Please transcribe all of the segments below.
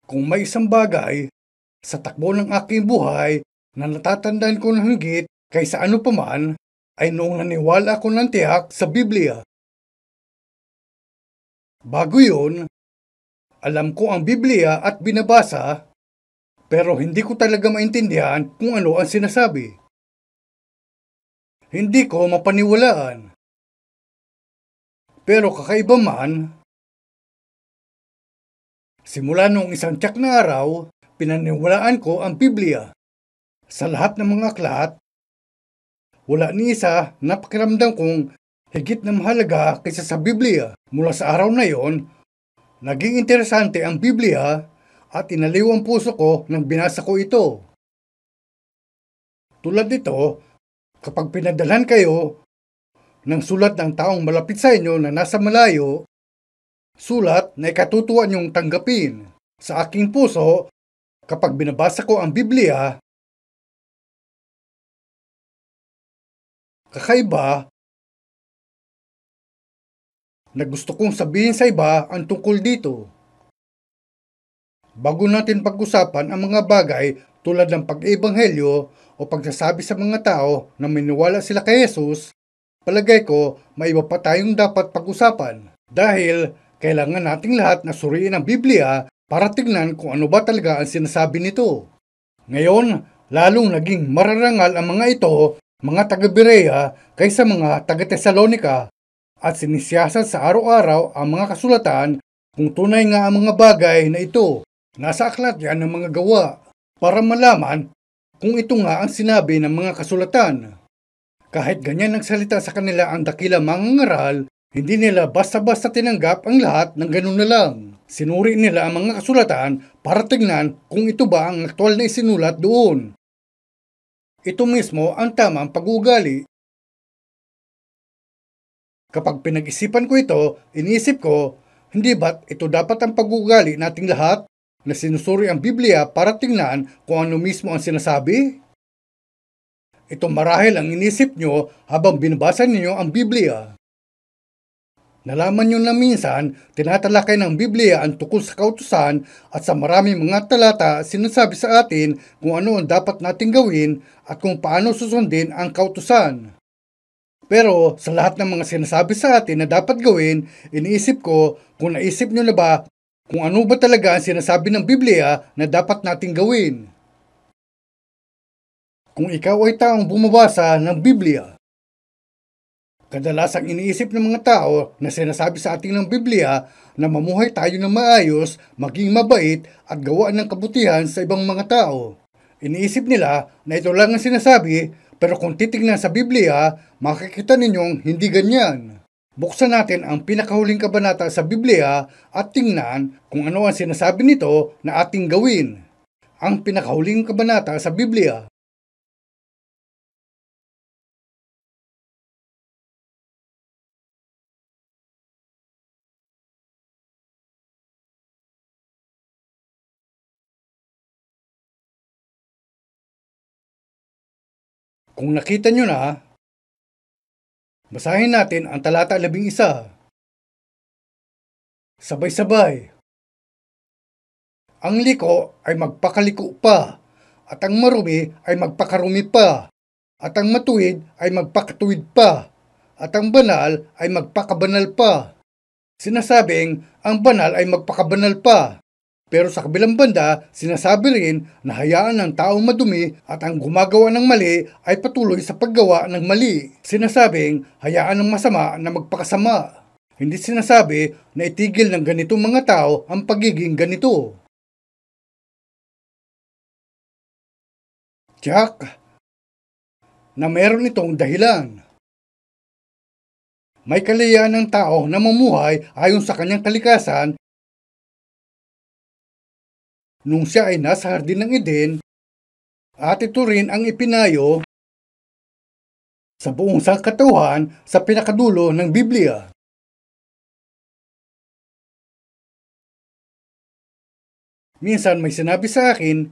Kung may isang bagay sa takbo ng aking buhay na natatandaan ko ng higit kaysa ano paman, ay noong naniwala ako ng tiyak sa Biblia. Bago yun, alam ko ang Biblia at binabasa, pero hindi ko talaga maintindihan kung ano ang sinasabi. Hindi ko mapaniwalaan. Pero kakaiba man, simula noong isang tiyak na araw, pinaniwalaan ko ang Biblia. Sa lahat ng mga aklat, wala ni isa na pakiramdam kong higit na mahalaga kaysa sa Biblia. Mula sa araw na yon, naging interesante ang Biblia at inaliw ang puso ko nang binasa ko ito. Tulad nito, kapag pinadalhan kayo ng sulat ng taong malapit sa inyo na nasa malayo, sulat na ikatutuwa niyong tanggapin. Sa aking puso, kapag binabasa ko ang Biblia, kakaiba na gusto kong sabihin sa iba ang tungkol dito. Bago natin pag-usapan ang mga bagay tulad ng pag-ebanghelyo o pagsasabi sa mga tao na maniwala sila kay Jesus, palagay ko may iba pa tayong dapat pag-usapan. Dahil kailangan nating lahat na suriin ang Biblia para tignan kung ano ba talaga ang sinasabi nito. Ngayon, lalong naging mararangal ang mga ito, mga taga-Berea kaysa mga taga-Tesalonika, at sinisiyasat sa araw-araw ang mga kasulatan kung tunay nga ang mga bagay na ito. Nasa aklat yan ng mga gawa para malaman kung ito nga ang sinabi ng mga kasulatan. Kahit ganyan ang salita sa kanila ang dakilang mangangaral, hindi nila basta-basta tinanggap ang lahat ng ganun na lang. Sinuri nila ang mga kasulatan para tignan kung ito ba ang aktwal na isinulat doon. Ito mismo ang tamang pag-uugali. Kapag pinag-isipan ko ito, iniisip ko, hindi ba't ito dapat ang pag-uugali nating lahat na sinusuri ang Biblia para tingnan kung ano mismo ang sinasabi? Ito marahil ang inisip nyo habang binabasa ninyo ang Biblia. Nalaman nyo na minsan, tinatalakay ng Biblia ang tungkol sa kautusan at sa maraming mga talata sinasabi sa atin kung ano ang dapat nating gawin at kung paano susundin ang kautusan. Pero sa lahat ng mga sinasabi sa atin na dapat gawin, iniisip ko kung naisip nyo na ba kung ano ba talaga ang sinasabi ng Biblia na dapat nating gawin. Kung ikaw ay taong bumabasa ng Biblia, kadalasang iniisip ng mga tao na sinasabi sa atin ng Biblia na mamuhay tayo ng maayos, maging mabait at gawa ng kabutihan sa ibang mga tao. Iniisip nila na ito lang ang sinasabi, pero kung titignan sa Biblia, makikita ninyong hindi ganyan. Buksan natin ang pinakahuling kabanata sa Biblia at tingnan kung ano ang sinasabi nito na ating gawin. Ang pinakahuling kabanata sa Biblia. Kung nakita nyo na, basahin natin ang talata 11. Sabay-sabay. Ang liko ay magpakaliko pa, at ang marumi ay magpakarumi pa, at ang matuwid ay magpakatuwid pa, at ang banal ay magpakabanal pa. Sinasabing ang banal ay magpakabanal pa. Pero sa kabilang banda, sinasabi rin na hayaan ng taong madumi at ang gumagawa ng mali ay patuloy sa paggawa ng mali. Sinasabing hayaan ng masama na magpakasama. Hindi sinasabi na itigil ng ganitong mga tao ang pagiging ganito. Tiyak na meron itong dahilan. May kaliyahan ng tao na mamuhay ayon sa kanyang kalikasan nung siya ay nasa hardin ng Eden, at ito rin ang ipinayo sa buong sangkatauhan sa pinakadulo ng Biblia. Minsan may sinabi sa akin,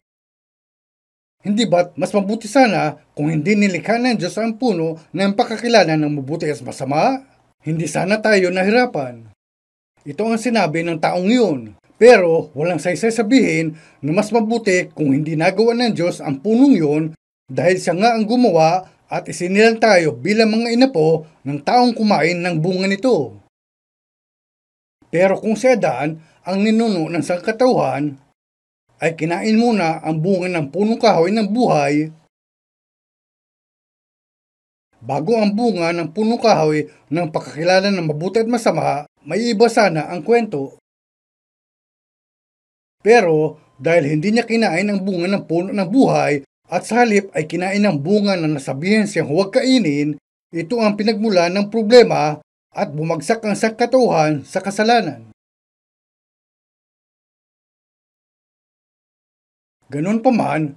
hindi ba't mas mabuti sana kung hindi nilikha ng Diyos ang puno ng pakakilala ng mabuti at masama? Hindi sana tayo nahirapan. Ito ang sinabi ng taong yun. Pero walang saysay sabihin na mas mabuti kung hindi nagawa ng Diyos ang punong yon dahil siya nga ang gumawa at isinilang tayo bilang mga inapo ng taong kumain ng bunga nito. Pero kung si Adan, ang ninuno ng sangkatauhan, ay kinain muna ang bunga ng punong kahoy ng buhay bago ang bunga ng punong kahoy ng pagkakilala ng mabuti at masama, may iba sana ang kwento. Pero dahil hindi niya kinain ang bunga ng puno ng buhay at sa halip ay kinain ang bunga na nasabihan siyang huwag kainin, ito ang pinagmula ng problema at bumagsak ang sangkatauhan sa kasalanan. Ganun pa man,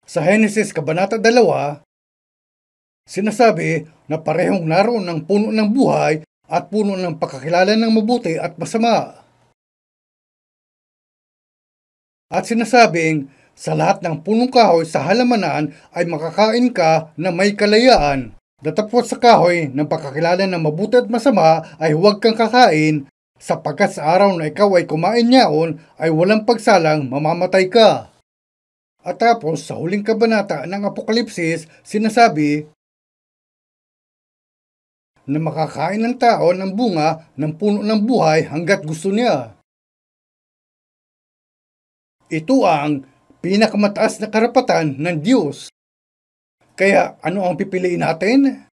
sa Henesis Kabanata 2, sinasabi na parehong naroon ang puno ng buhay at puno ng pagkakilala ng mabuti at masama. At sinasabing sa lahat ng punong kahoy sa halamanan ay makakain ka na may kalayaan. Datapot sa kahoy ng pagkakilala ng mabuti at masama ay huwag kang kakain, sapagkat sa araw na ikaw ay kumain niyaon ay walang pagsalang mamamatay ka. At tapos sa huling kabanata ng Apokalipsis, sinasabi na makakain ng tao ng bunga ng puno ng buhay hanggat gusto niya. Ito ang pinakamataas na karapatan ng Diyos. Kaya ano ang pipiliin natin?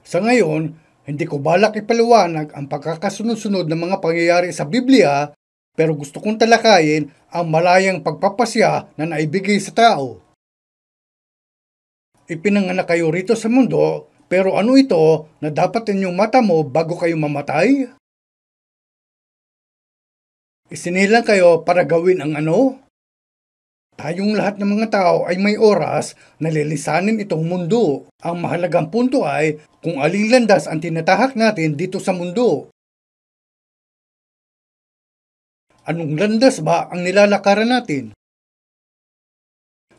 Sa ngayon, hindi ko balak ipaliwanag ang pagkakasunod-sunod ng mga pangyayari sa Biblia, pero gusto kong talakayin ang malayang pagpapasya na naibigay sa tao. Ipinanganak kayo rito sa mundo, pero ano ito na dapat inyong mata mo bago kayo mamatay? Isinilang kayo para gawin ang ano? Tayong lahat ng mga tao ay may oras na lilisanin itong mundo. Ang mahalagang punto ay kung aling landas ang tinatahak natin dito sa mundo. Anong landas ba ang nilalakaran natin?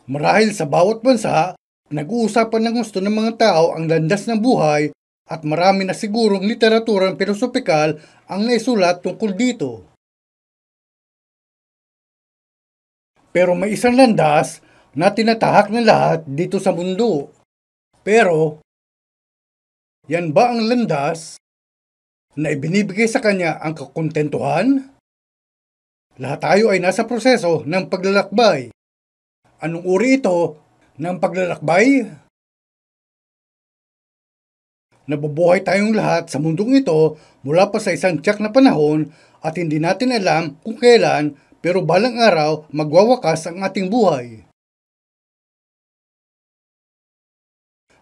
Marahil sa bawat bansa, nag-uusapan ng gusto ng mga tao ang landas ng buhay at marami na sigurong literaturang pilosopikal ang naisulat tungkol dito. Pero may isang landas na tinatahak ng lahat dito sa mundo. Pero, yan ba ang landas na ibinibigay sa kanya ang kakontentuhan? Lahat tayo ay nasa proseso ng paglalakbay. Anong uri ito ng paglalakbay? Nabubuhay tayong lahat sa mundong ito mula pa sa isang tiyak na panahon at hindi natin alam kung kailan, pero balang araw magwawakas ang ating buhay.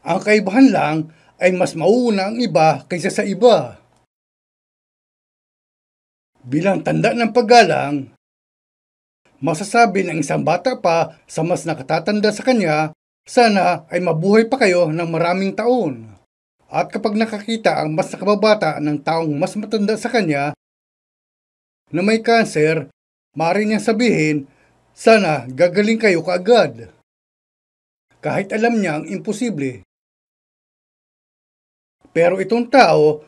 Ang kaibahan lang ay mas mauuna ang iba kaysa sa iba. Bilang tanda ng paggalang, masasabi ng isang bata pa sa mas nakatatanda sa kanya, sana ay mabuhay pa kayo ng maraming taon. At kapag nakakita ang mas nakababata ng taong mas matanda sa kanya na may kanser, maaari niyang sabihin, sana gagaling kayo kaagad. Kahit alam niya ang imposible. Pero itong tao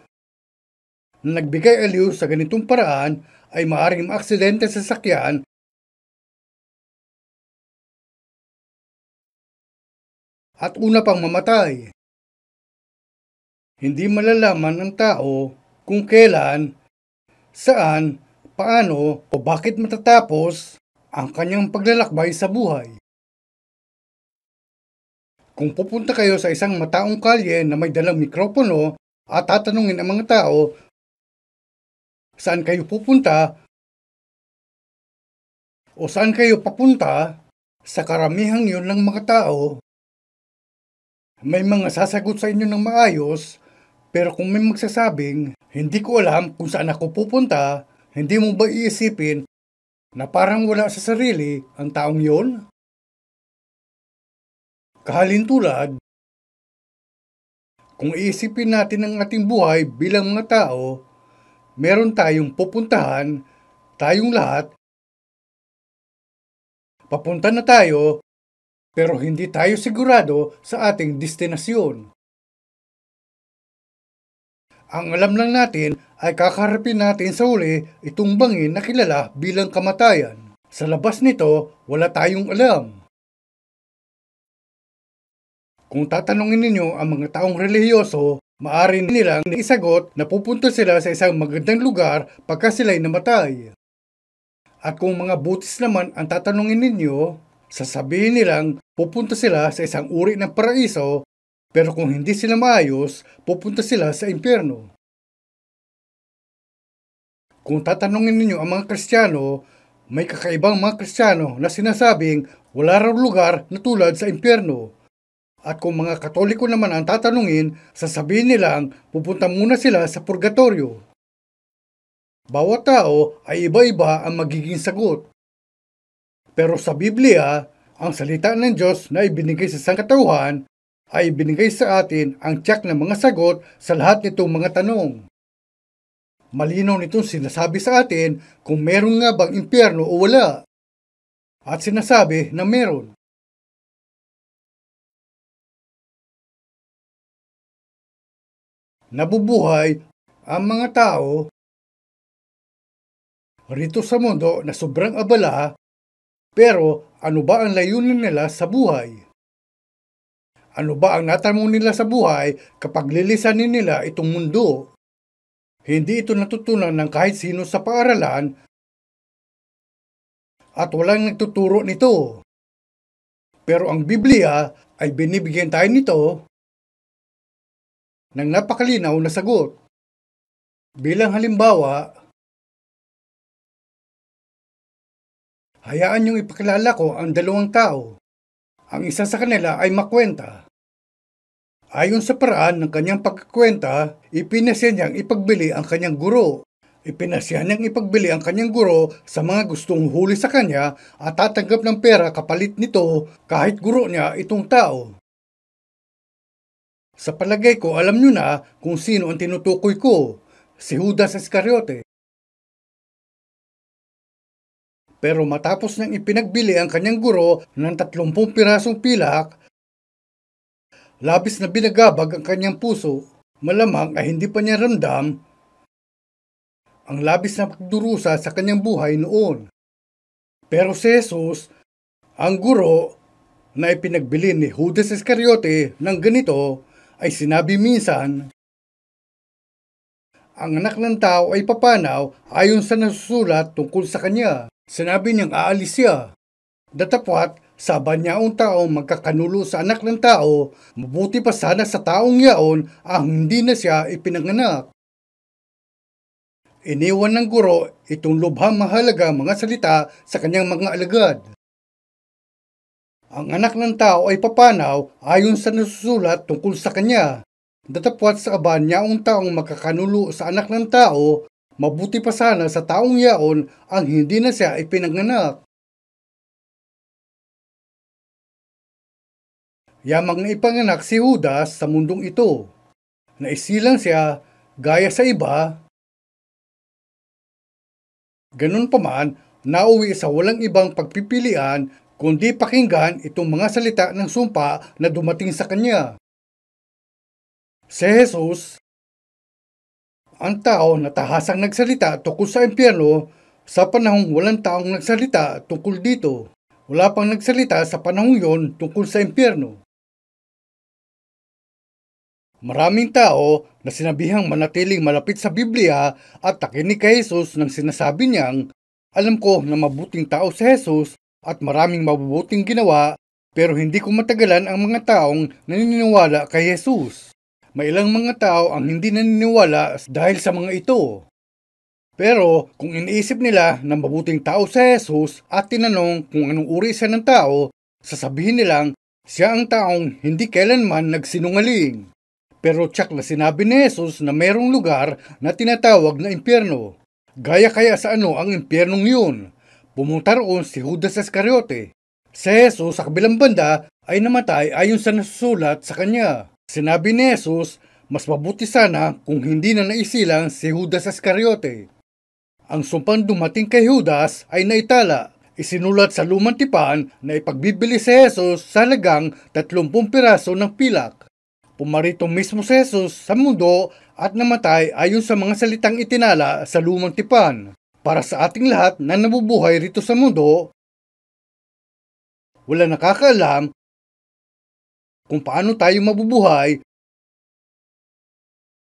na nagbigay aliw sa ganitong paraan ay maaaring maaksidente sa sasakyan at una pang mamatay. Hindi malalaman ng tao kung kailan, saan, paano o bakit matatapos ang kanyang paglalakbay sa buhay. Kung pupunta kayo sa isang mataong kalye na may dalang mikropono at tatanungin ang mga tao, saan kayo pupunta o saan kayo papunta, sa karamihang yun ng mga tao, may mga sasagot sa inyo ng maayos, pero kung may magsasabing, hindi ko alam kung saan ako pupunta, hindi mo ba iisipin na parang wala sa sarili ang taong yon? Kahalintulad, kung iisipin natin ang ating buhay bilang mga tao, meron tayong pupuntahan, tayong lahat. Papunta na tayo, pero hindi tayo sigurado sa ating destinasyon. Ang alam lang natin ay kakaharapin natin sa huli itong bangin na kilala bilang kamatayan. Sa labas nito, wala tayong alam. Kung tatanungin ninyo ang mga taong relihiyoso, maaari nilang isagot na pupunta sila sa isang magandang lugar pagka sila'y namatay. At kung mga butis naman ang tatanungin ninyo, sasabihin nilang pupunta sila sa isang uri ng paraiso, pero kung hindi sila maayos, pupunta sila sa impyerno. Kung tatanungin ninyo ang mga Kristiyano, may kakaibang mga Kristiyano na sinasabing wala raw lugar na tulad sa impyerno. At kung mga Katoliko naman ang tatanungin, sasabihin nilang pupunta muna sila sa purgatorio. Bawat tao ay iba-iba ang magiging sagot. Pero sa Biblia, ang salita ng Diyos na ibinigay sa sangkatauhan ay ibinigay sa atin ang tiyak ng mga sagot sa lahat nitong mga tanong. Malinaw nitong sinasabi sa atin kung meron nga bang impyerno o wala. At sinasabi na meron. Nabubuhay ang mga tao rito sa mundo na sobrang abala, pero ano ba ang layunin nila sa buhay? Ano ba ang natamo nila sa buhay kapag lilisanin nila itong mundo? Hindi ito natutunan ng kahit sino sa paaralan at walang nagtuturo nito. Pero ang Biblia ay binibigyan tayo nito ng napakalinaw na sagot. Bilang halimbawa, hayaan niyong ipakilala ko ang dalawang tao. Ang isa sa kanila ay makwenta. Ayon sa paraan ng kanyang pagkakwenta, ipinasya niyang ipagbili ang kanyang guro. Ipinasya niyang ipagbili ang kanyang guro sa mga gustong huli sa kanya at tatanggap ng pera kapalit nito kahit guro niya itong tao. Sa palagay ko, alam niyo na kung sino ang tinutukoy ko, si Judas Iscariote. Pero matapos nang ipinagbili ang kanyang guro ng 30 pirasong pilak, labis na binagabag ang kanyang puso. Malamang ay hindi pa niya ramdam ang labis na pagdurusa sa kanyang buhay noon. Pero si Jesus, ang guro na ipinagbili ni Judas Iscariote ng ganito, ay sinabi minsan, ang anak ng tao ay papanaw ayon sa nasusulat tungkol sa kanya. Sinabi niyang aalis siya. Datapwat, sa banyaong taong magkakanulo sa anak ng tao, mabuti pa sana sa taong yaon ang hindi na siya ipinanganak. Iniwan ng guro itong lubhang mahalaga mga salita sa kanyang mga alagad. Ang anak ng tao ay papanaw ayon sa nasusulat tungkol sa kanya. Datapwat sa banyaong taong magkakanulo sa anak ng tao, mabuti pa sana sa taong yaon ang hindi na siya ipinanganak. Yamang na ipanganak si Judas sa mundong ito. Naisilang siya gaya sa iba. Ganun pa man, nauwi sa walang ibang pagpipilian kundi pakinggan itong mga salita ng sumpa na dumating sa kanya. Si Jesus, ang tao na tahasang nagsalita tungkol sa impyerno sa panahong walang taong nagsalita tungkol dito. Wala pang nagsalita sa panahong yon tungkol sa impyerno. Maraming tao na sinabihang manatiling malapit sa Biblia at nakinig kay Jesus nang sinasabi niyang, alam ko na mabuting tao si Jesus at maraming mabubuting ginawa, pero hindi ko matagalan ang mga taong naniniwala kay Jesus. May ilang mga tao ang hindi naniniwala dahil sa mga ito. Pero kung iniisip nila na mabuting tao si Jesus at tinanong kung anong uri siya ng tao, sasabihin nilang siya ang taong hindi kailanman nagsinungaling. Pero tsak na sinabi ni Jesus na mayroong lugar na tinatawag na impyerno. Gaya kaya sa ano ang impyernong yun? Pumunta roon si Judas Iscariote. Si Jesus sa kabilang banda ay namatay ayon sa nasusulat sa kanya. Sinabi ni Jesus, mas mabuti sana kung hindi na naisilang si Judas Iscariote. Ang sumpang dumating kay Judas ay naitala. Isinulat sa lumang tipan na ipagbibili si Jesus sa halagang 30 piraso ng pilak. Pumarito mismo si Jesus sa mundo at namatay ayon sa mga salitang itinala sa lumang tipan. Para sa ating lahat na nabubuhay rito sa mundo, wala nakakaalam kung paano tayo mabubuhay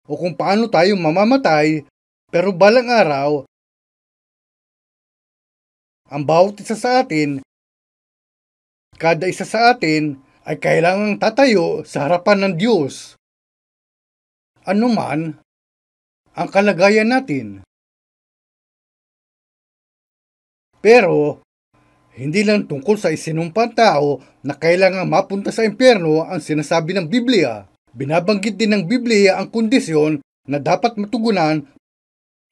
o kung paano tayo mamamatay, pero balang araw, ang bawat isa sa atin, kada isa sa atin, ay kailangang tatayo sa harapan ng Diyos. Ano man ang kalagayan natin. Pero, hindi lang tungkol sa isinumpang tao na kailangang mapunta sa impyerno ang sinasabi ng Biblia. Binabanggit din ng Biblia ang kondisyon na dapat matugunan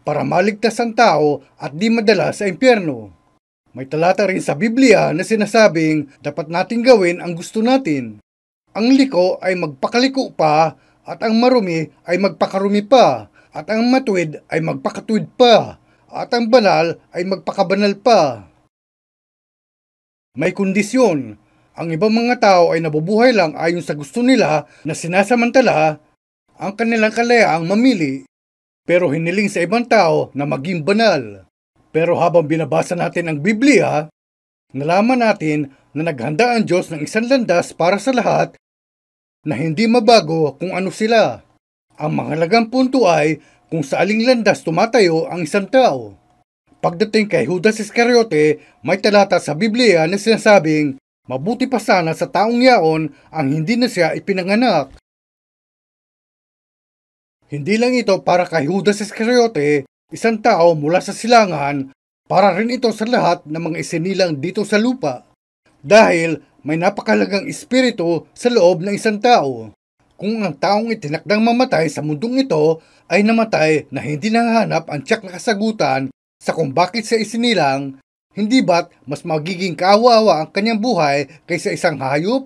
para maligtas ang tao at di madala sa impyerno. May talata rin sa Biblia na sinasabing dapat nating gawin ang gusto natin. Ang liko ay magpakaliko pa at ang marumi ay magpakarumi pa at ang matuwid ay magpakatuwid pa at ang banal ay magpakabanal pa. May kondisyon. Ang ibang mga tao ay nabubuhay lang ayon sa gusto nila na sinasamantala ang kanilang kalayaang mamili, pero hiniling sa ibang tao na maging banal. Pero habang binabasa natin ang Biblia, nalaman natin na naghanda ang Diyos ng isang landas para sa lahat na hindi mabago kung ano sila. Ang mahalagang punto ay kung sa aling landas tumatayo ang isang tao. Pagdating kay Judas Iscariote, may talata sa Biblia na sinasabing, mabuti pa sana sa taong yaon ang hindi na siya ipinanganak. Hindi lang ito para kay Judas Iscariote, isang tao mula sa silangan, para rin ito sa lahat ng mga isinilang dito sa lupa. Dahil may napakalagang espiritu sa loob ng isang tao. Kung ang taong itinakdang mamatay sa mundong ito ay namatay na hindi nahanap ang tiyak na kasagutan sa kung bakit siya isinilang, hindi ba't mas magiging kawawa ang kanyang buhay kaysa isang hayop?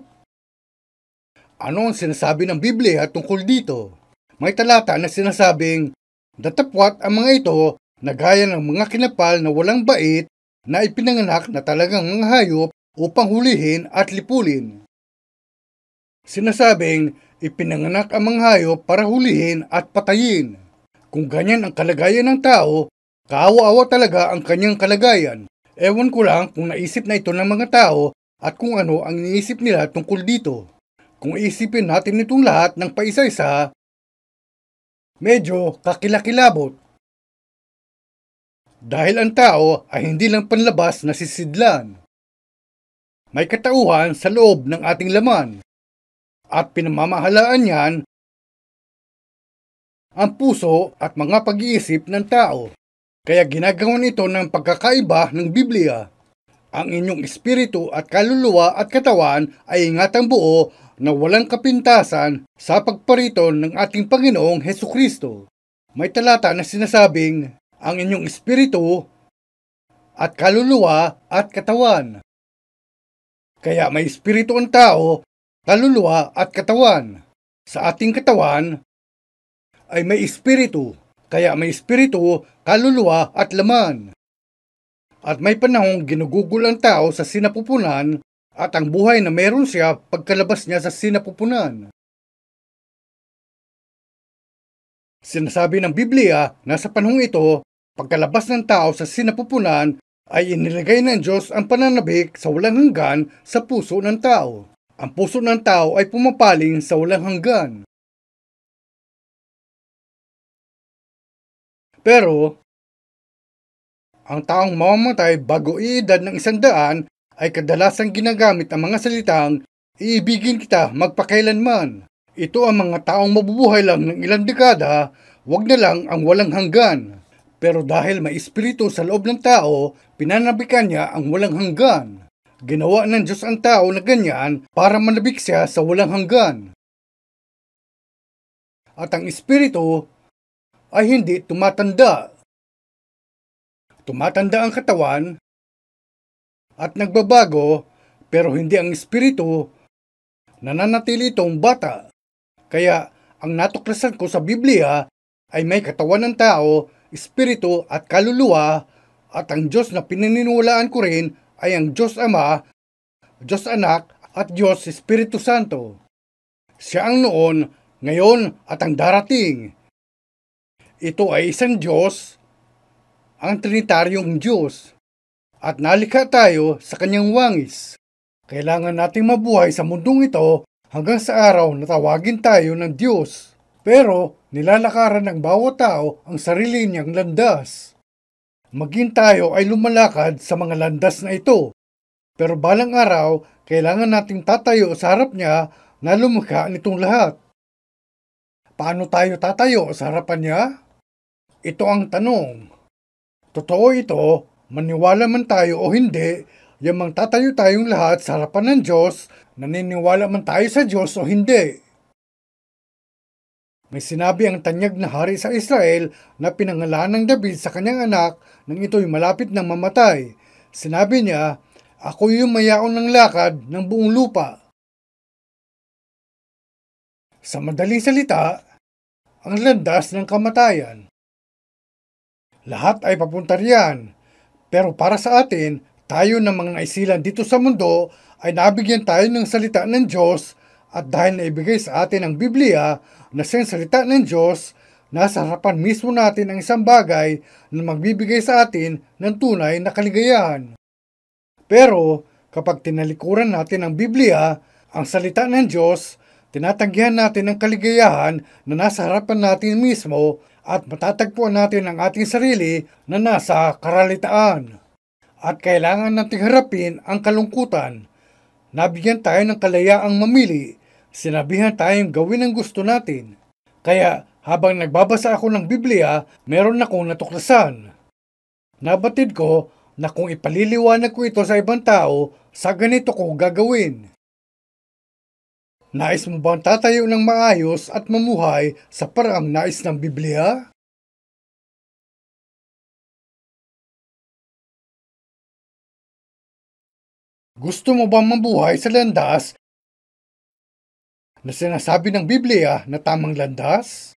Ano ang sinasabi ng Biblia tungkol dito? May talata na sinasabing, datapwat ang mga ito na gaya ng mga kinapal na walang bait na ipinanganak na talagang mga hayop upang hulihin at lipulin. Sinasabing, ipinanganak ang mga hayop para hulihin at patayin. Kung ganyan ang kalagayan ng tao, kaawa-awa talaga ang kanyang kalagayan. Ewan ko lang kung naisip na ito ng mga tao at kung ano ang iniisip nila tungkol dito. Kung isipin natin itong lahat ng paisa-isa, medyo kakilakilabot. Dahil ang tao ay hindi lang panlabas na sisidlan. May katauhan sa loob ng ating laman. At pinamamahalaan niyan ang puso at mga pag-iisip ng tao. Kaya ginagawan ito ng pagkakaiba ng Biblia. Ang inyong espiritu at kaluluwa at katawan ay ingatang buo na walang kapintasan sa pagparito ng ating Panginoong Hesukristo. May talata na sinasabing, ang inyong espiritu at kaluluwa at katawan. Kaya may espiritu ang tao, kaluluwa at katawan. Sa ating katawan ay may espiritu, kaya may espiritu, kaluluwa at laman. At may panahong ginugugol ang tao sa sinapupunan at ang buhay na meron siya pagkalabas niya sa sinapupunan. Sinasabi ng Biblia na sa panahong ito, pagkalabas ng tao sa sinapupunan ay inilagay ng Diyos ang pananabik sa walang hanggan sa puso ng tao. Ang puso ng tao ay pumapaling sa walang hanggan. Pero, ang taong mamamatay bago iedad ng 100 ay kadalasang ginagamit ang mga salitang, iibigin kita magpakailanman. Ito ang mga taong mabubuhay lang ng ilang dekada, wag na lang ang walang hanggan. Pero dahil may espiritu sa loob ng tao, pinanabikan niya ang walang hanggan. Ginawa ng Diyos ang tao na ganyan para manabik siya sa walang hanggan. At ang espiritu ay hindi tumatanda. Tumatanda ang katawan at nagbabago, pero hindi ang espiritu. Nananatili itong bata. Kaya ang natuklasan ko sa Biblia ay may katawan ng tao, espiritu at kaluluwa, at ang Diyos na pinaniniwalaan ko rin ay ang Diyos Ama, Diyos Anak at Diyos Espiritu Santo. Siya ang noon, ngayon at ang darating. Ito ay isang Diyos, ang Trinitaryong Diyos, at nalikha tayo sa kanyang wangis. Kailangan nating mabuhay sa mundong ito hanggang sa araw na tawagin tayo ng Diyos. Pero nilalakaran ng bawat tao ang sarili niyang landas. Maging tayo ay lumalakad sa mga landas na ito. Pero balang araw, kailangan nating tatayo sa harap niya na lumikha nitong lahat. Paano tayo tatayo sa harapan niya? Ito ang tanong. Totoo ito, maniwala man tayo o hindi, yamang tatayo tayong lahat sa harapan ng Diyos, naniniwala man tayo sa Diyos o hindi. May sinabi ang tanyag na hari sa Israel na pinangalan ng David sa kanyang anak nang ito'y malapit ng mamatay. Sinabi niya, "Ako yung mayaon ng lakad ng buong lupa." Sa madaling salita, ang landas ng kamatayan. Lahat ay papunta riyan, pero para sa atin, tayo na mga naisilan dito sa mundo ay nabigyan tayo ng salita ng Diyos at dahil naibigay sa atin ang Biblia na siyang salita ng Diyos, nasa harapan mismo natin ang isang bagay na magbibigay sa atin ng tunay na kaligayahan. Pero kapag tinalikuran natin ang Biblia, ang salita ng Diyos, tinatanggihan natin ang kaligayahan na nasa harapan natin mismo at matatagpuan natin ang ating sarili na nasa karalitaan. At kailangan nating harapin ang kalungkutan. Nabigyan tayo ng kalayaang mamili. Sinabihan tayong gawin ang gusto natin. Kaya habang nagbabasa ako ng Biblia, meron akong natuklasan. Nabatid ko na kung ipaliliwanag ko ito sa ibang tao, sa ganito ko gagawin. Nais mo bang tatayo ng maayos at mamuhay sa paraang nais ng Biblia? Gusto mo bang mabuhay sa landas na sinasabi ng Biblia na tamang landas?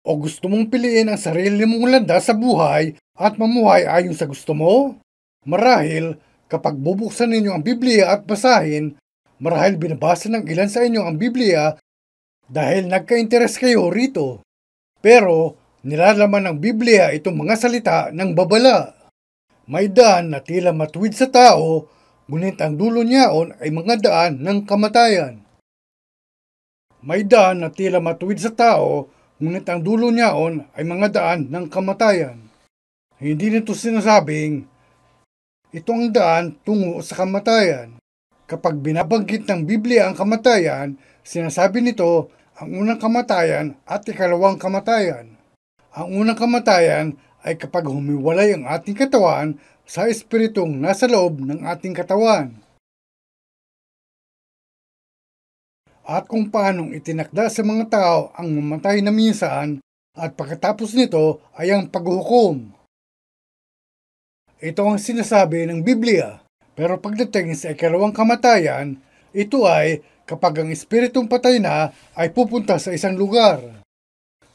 O gusto mong piliin ang sarili mong landas sa buhay at mamuhay ayon sa gusto mo? Marahil, kapag bubuksan ninyo ang Biblia at basahin, marahil binabasa ng ilan sa inyo ang Biblia dahil nagka-interes kayo rito. Pero, nilalaman ng Biblia itong mga salita ng babala. May daan na tila matuwid sa tao, ngunit ang dulo niyaon ay mga daan ng kamatayan. May daan na tila matuwid sa tao, ngunit ang dulo niyaon ay mga daan ng kamatayan. Hindi nito sinasabing, ito ang daan tungo sa kamatayan. Kapag binabanggit ng Biblia ang kamatayan, sinasabi nito ang unang kamatayan at ikalawang kamatayan. Ang unang kamatayan ay kapag humiwalay ang ating katawan sa espiritong nasa loob ng ating katawan. At kung paanong itinakda sa mga tao ang mamatay na minsan at pagkatapos nito ay ang paghuhukom. Ito ang sinasabi ng Biblia. Pero pagdating sa ikalawang kamatayan, ito ay kapag ang espiritong patay na ay pupunta sa isang lugar.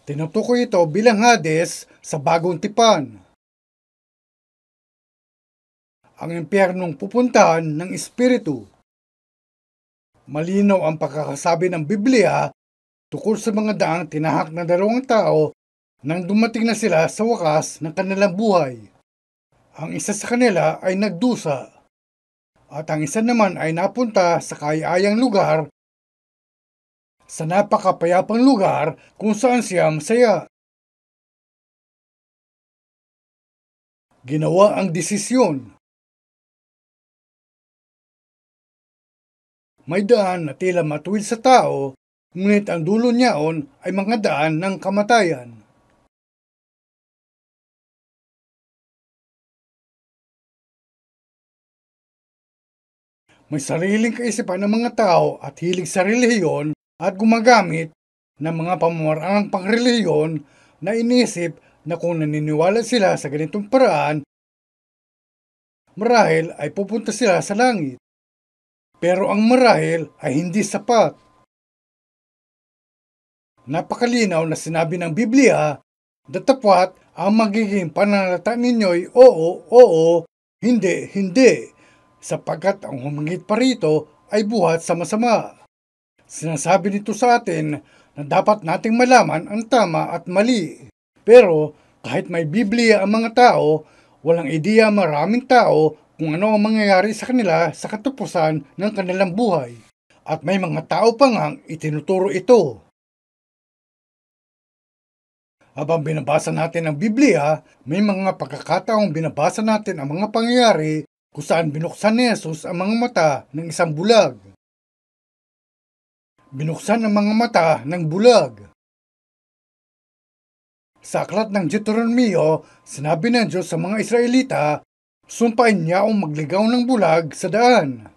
Tinutukoy ito bilang Hades sa bagong tipan. Ang impyernong pupuntahan ng espiritu. Malinaw ang pagkakasabi ng Biblia tungkol sa mga daang tinahak na dalawang tao nang dumating na sila sa wakas ng kanilang buhay. Ang isa sa kanila ay nagdusa at ang isa naman ay napunta sa kayayang lugar, sa napakapayapang lugar kung saan siya masaya. Ginawa ang desisyon. May daan na tila matuwid sa tao, ngunit ang dulo niyaon ay mga daan ng kamatayan. May sariling kaisipan ng mga tao at hilig sa relihiyon at gumagamit ng mga pamamaraang pangrelihiyon na inisip na kung naniniwala sila sa ganitong paraan, marahil ay pupunta sila sa langit. Pero ang marahil ay hindi sapat. Napakalinaw na sinabi ng Biblia, datapwat ang magiging pananalita ninyo'y oo, hindi, sapagkat ang humingit pa rito ay buhat sa masama. Sinasabi nito sa atin na dapat nating malaman ang tama at mali. Pero kahit may Biblia ang mga tao, walang ideya maraming tao kung ano ang mangyayari sa kanila sa katapusan ng kanilang buhay. At may mga tao pa ngang itinuturo ito. Habang binabasa natin ang Biblia, may mga pagkakataong binabasa natin ang mga pangyayari kung saan binuksan ni Jesus ang mga mata ng isang bulag. Binuksan ang mga mata ng bulag. Sa aklat ng Deuteronomio, sinabi ng Diyos sa mga Israelita, sumpain niya ang magligaw ng bulag sa daan.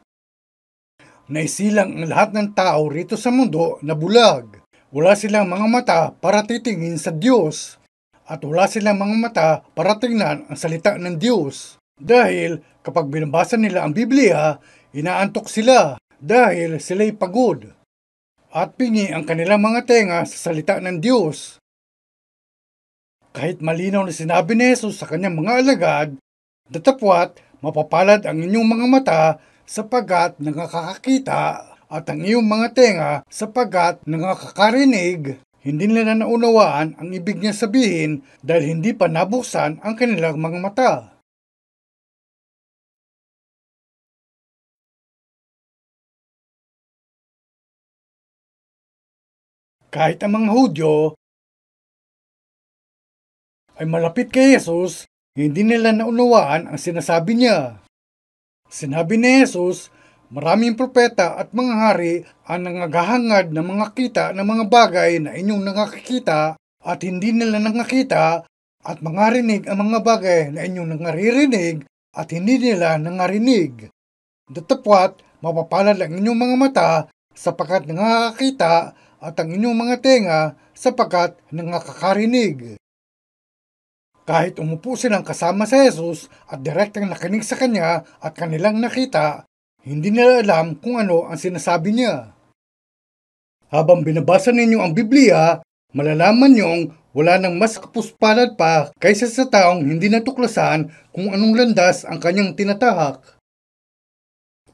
Naisilang ang lahat ng tao rito sa mundo na bulag. Wala silang mga mata para titingin sa Diyos. At wala silang mga mata para tingnan ang salita ng Diyos. Dahil kapag binabasa nila ang Biblia, inaantok sila dahil sila'y pagod. At pingi ang kanilang mga tenga sa salita ng Diyos. Kahit malinaw na sinabi ni Jesus sa kanyang mga alagad, datapwat mapapalad ang inyong mga mata sapagkat nakakakita at ang iyong mga tenga sapagkat nakakarinig. Hindi nila naunawaan ang ibig niya sabihin dahil hindi pa nabuksan ang kanilang mga mata. Kahit ang mga Hudyo ay malapit kay Jesus, hindi nila naunawaan ang sinasabi niya. Sinabi ni Jesus, maraming propeta at mga hari ang nangagahangad ng mga kita ng mga bagay na inyong nakakikita at hindi nila nakakita at mangarinig ang mga bagay na inyong nangaririnig at hindi nila nangarinig. Datapwat, mapapalad ang inyong mga mata sapagkat nakakakita at ang inyong mga tenga sapagkat nakakarinig. Kahit umupo silang kasama sa Jesus at direktang nakinig sa kanya at kanilang nakita, hindi nila alam kung ano ang sinasabi niya. Habang binabasa ninyo ang Biblia, malalaman niyong wala nang mas kapuspalad pa kaysa sa taong hindi natuklasan kung anong landas ang kanyang tinatahak.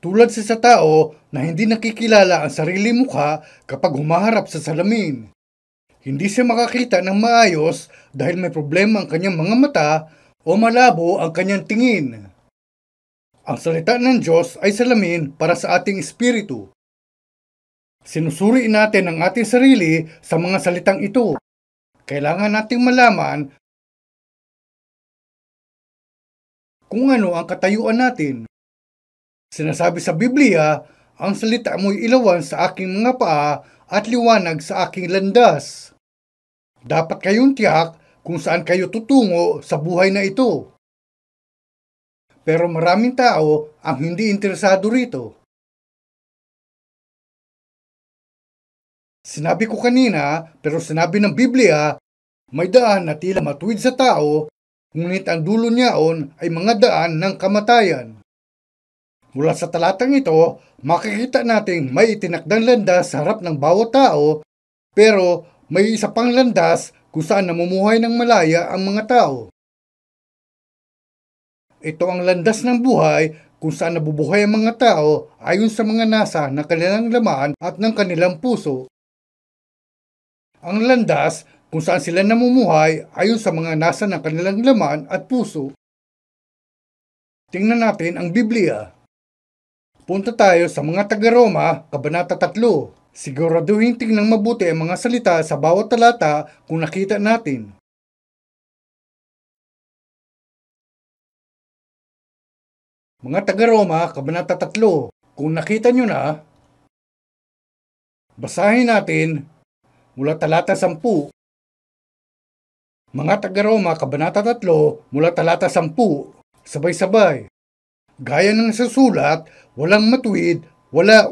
Tulad sa tao na hindi nakikilala ang sarili mukha kapag humaharap sa salamin. Hindi siya makakita ng maayos dahil may problema ang kanyang mga mata o malabo ang kanyang tingin. Ang salita ng Diyos ay salamin para sa ating espiritu. Sinusuri natin ang ating sarili sa mga salitang ito. Kailangan nating malaman kung ano ang katayuan natin. Sinasabi sa Biblia, ang salita mo'y ilawan sa aking mga paa at liwanag sa aking landas. Dapat kayong tiyak kung saan kayo tutungo sa buhay na ito. Pero maraming tao ang hindi interesado rito. Sinabi ko kanina, pero sinabi ng Biblia, may daan na tila matuwid sa tao, ngunit ang dulo niyaon ay mga daan ng kamatayan. Mula sa talatang ito, makikita nating may itinakdang landas sa harap ng bawat tao, pero may isa pang landas kung saan namumuhay ng malaya ang mga tao. Ito ang landas ng buhay kung saan nabubuhay ang mga tao ayon sa mga nasa ng kanilang laman at ng kanilang puso. Ang landas kung saan sila namumuhay ayon sa mga nasa ng kanilang laman at puso. Tingnan natin ang Biblia. Punta tayo sa mga taga-Roma, Kabanata 3. Siguraduhin tingnan mabuti ang mga salita sa bawat talata kung nakita natin. Mga taga-Roma, Kabanata 3. Kung nakita nyo na, basahin natin mula talata 10. Mga taga-Roma, Kabanata 3, mula talata 10. Sabay-sabay. Gaya ng nasusulat, walang matuwid, wala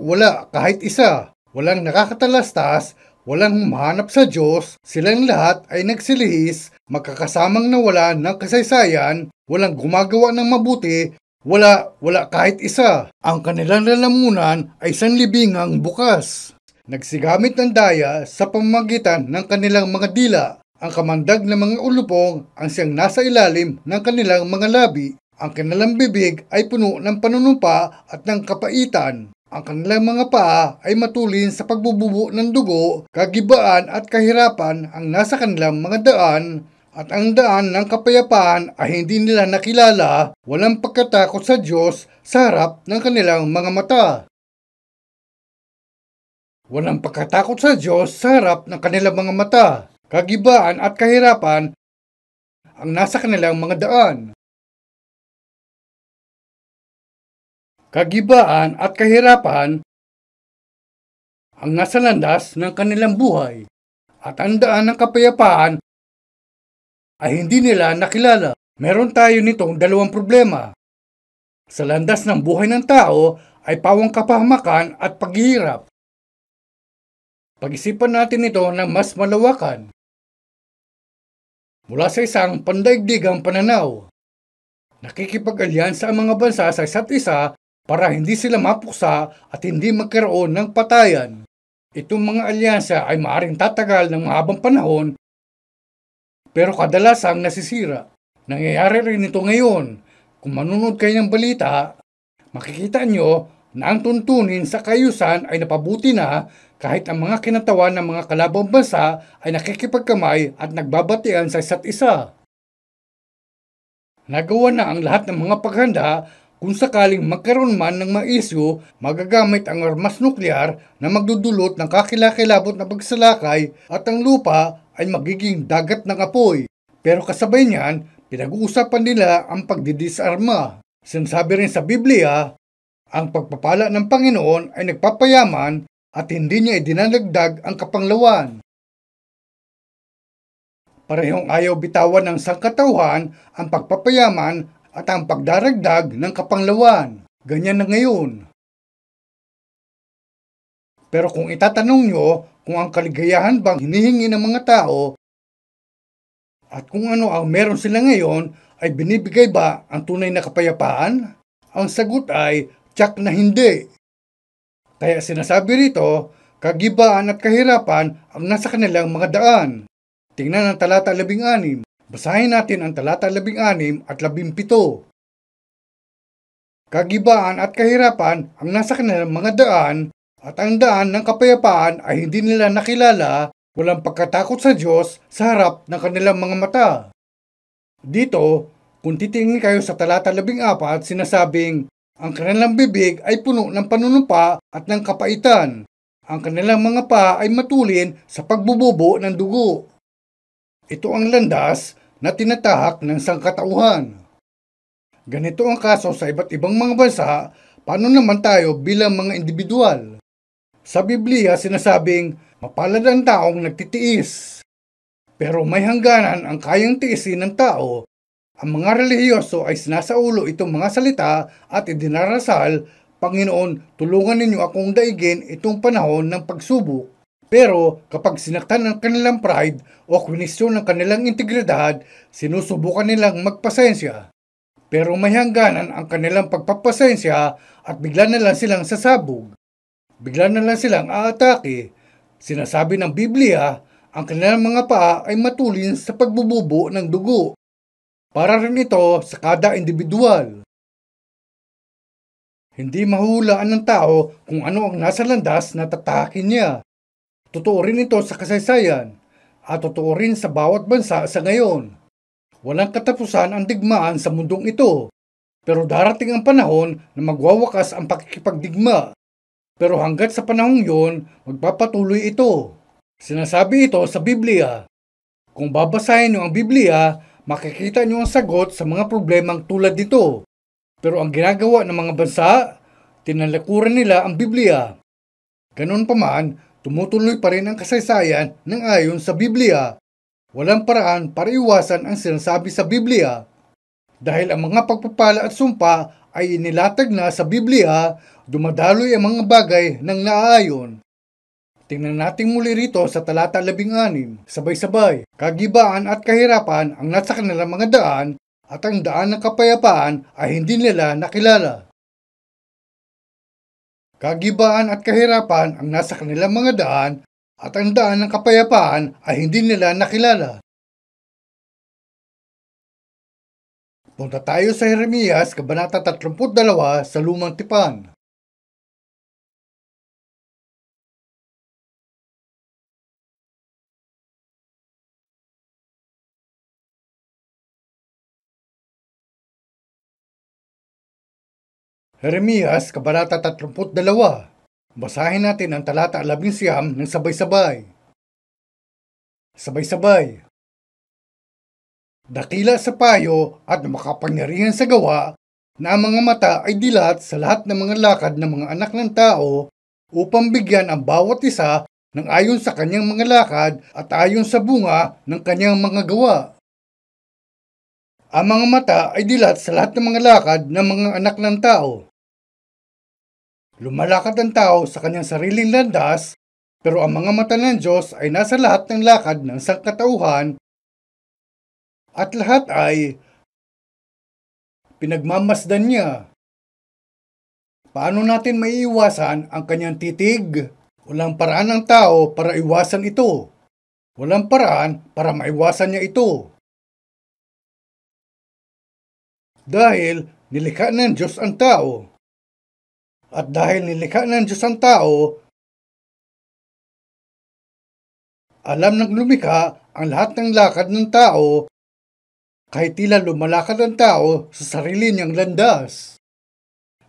kahit isa. Walang nakakatalastas, walang humahanap sa Diyos, silang lahat ay nagsilihis, magkakasamang nawala ng kasaysayan, walang gumagawa ng mabuti, wala kahit isa. Ang kanilang lalamunan ay sanlibingang bukas. Nagsigamit ng daya sa pamamagitan ng kanilang mga dila. Ang kamandag na mga ulupong ang siyang nasa ilalim ng kanilang mga labi. Ang kanilang bibig ay puno ng panunumpa at ng kapaitan. Ang kanilang mga paa ay matulin sa pagbububo ng dugo, kagibaan at kahirapan ang nasa kanilang mga daan, at ang daan ng kapayapaan ay hindi nila nakilala, walang pagkatakot sa Diyos sa harap ng kanilang mga mata. Walang pagkatakot sa Diyos sa harap ng kanilang mga mata, kagibaan at kahirapan ang nasa kanilang mga daan. Kagibaan at kahirapan ang nasa landas ng kanilang buhay, at ang daan ng kapayapaan ay hindi nila nakilala. Meron tayo nitong dalawang problema. Sa landas ng buhay ng tao ay pawang kapahamakan at paghihirap. Pag-isipan natin ito ng mas malawakan. Mula sa isang pandaigdigang pananaw, nakikipag-alyansa ang mga bansa sa isa't isa para hindi sila mapuksa at hindi magkaroon ng patayan. Itong mga alyansa ay maaaring tatagal ng mahabang panahon, pero kadalasang nasisira. Nangyayari rin ito ngayon. Kung manunod kayo ng balita, makikita nyo na ang tuntunin sa kaayusan ay napabuti na kahit ang mga kinatawan ng mga kalabang bansa ay nakikipagkamay at nagbabatian sa isa't isa. Nagawa na ang lahat ng mga paghanda kung sakaling magkaroon man ng mga isyu, magagamit ang armas nuklear na magdudulot ng kakilakilabot na pagsalakay at ang lupa ay magiging dagat ng apoy. Pero kasabay niyan, pinag-uusapan nila ang pagdidisarma. Sinasabi rin sa Biblia, ang pagpapala ng Panginoon ay nagpapayaman at hindi niya idinadagdag ang kapanglawan. Parehong ayaw bitawan ng sangkatauhan ang pagpapayaman at ang pagdaragdag ng kapanglawan. Ganyan na ngayon. Pero kung itatanong nyo kung ang kaligayahan bang hinihingi ng mga tao at kung ano ang meron sila ngayon ay binibigay ba ang tunay na kapayapaan? Ang sagot ay tiyak na hindi. Kaya sinasabi rito, kagibaan at kahirapan ang nasa kanilang mga daan. Tingnan ang talata 16. Basahin natin ang talata 16 at 17. Kagibaan at kahirapan ang nasa kanilang mga daan, at ang daan ng kapayapaan ay hindi nila nakilala, walang pagkatakot sa Diyos sa harap ng kanilang mga mata. Dito, kung titingin kayo sa talata 14, sinasabing, ang kanilang bibig ay puno ng panunumpa at ng kapaitan. Ang kanilang mga paa ay matulin sa pagbububo ng dugo. Ito ang landas na tinatahak ng sangkatauhan. Ganito ang kaso sa iba't ibang mga bansa, paano naman tayo bilang mga individual? Sa Biblia sinasabing, mapalad ang taong nagtitiis. Pero may hangganan ang kayang tiisin ng tao. Ang mga relihiyoso ay sinasaulo itong mga salita at idinarasal, Panginoon, tulungan ninyo akong daigin itong panahon ng pagsubok. Pero kapag sinaktan ng kanilang pride o kwenisyon ng kanilang integridad, sinusubukan nilang magpasensya. Pero may hangganan ang kanilang pagpapasensya at bigla na lang silang sasabog. Bigla na lang silang aatake. Sinasabi ng Biblia, ang kanilang mga paa ay matulin sa pagbububo ng dugo. Para rin ito sa kada individual. Hindi mahuhulaan ng tao kung ano ang nasa landas na tatahakin niya. Totoo rin ito sa kasaysayan at totoo rin sa bawat bansa sa ngayon. Walang katapusan ang digmaan sa mundong ito. Pero darating ang panahon na magwawakas ang pakikipagdigma. Pero hanggat sa panahong yon, magpapatuloy ito. Sinasabi ito sa Biblia. Kung babasahin niyo ang Biblia, makikita niyo ang sagot sa mga problemang tulad nito. Pero ang ginagawa ng mga bansa, tinalikuran nila ang Biblia. Ganun pa man, tumutuloy pa rin ang kasaysayan ng ayon sa Biblia. Walang paraan para iwasan ang sinasabi sa Biblia. Dahil ang mga pagpapala at sumpa ay inilatag na sa Biblia, dumadaloy ang mga bagay ng naaayon. Tingnan natin muli rito sa talata 16, sabay-sabay. Kagibaan at kahirapan ang nasa kanilang mga daan, at ang daan ng kapayapaan ay hindi nila nakilala. Kagibaan at kahirapan ang nasa kanilang mga daan, at ang daan ng kapayapaan ay hindi nila nakilala. Punta tayo sa Jeremias, Kabanata 32 sa Lumang Tipan. Jeremias, Kabanata 32. Basahin natin ang talata 11 ng sabay-sabay. Sabay-sabay. Dakila sa payo at makapangyarihan sa gawa na ang mga mata ay dilat sa lahat ng mga lakad ng mga anak ng tao upang bigyan ang bawat isa ng ayon sa kanyang mga lakad at ayon sa bunga ng kanyang mga gawa. Ang mga mata ay dilat sa lahat ng mga lakad ng mga anak ng tao. Lumalakad ang tao sa kanyang sariling landas, pero ang mga mata ng Diyos ay nasa lahat ng lakad ng sangkatauhan at lahat ay pinagmamasdan niya. Paano natin maiiwasan ang kanyang titig? Walang paraan ng tao para iwasan ito. Walang paraan para maiwasan niya ito. Dahil nilikha ng Diyos ang tao. At dahil nilikha ng Diyos ang tao, alam ng lumikha ang lahat ng lakad ng tao, kahit tila lumalakad ang tao sa sarili niyang landas.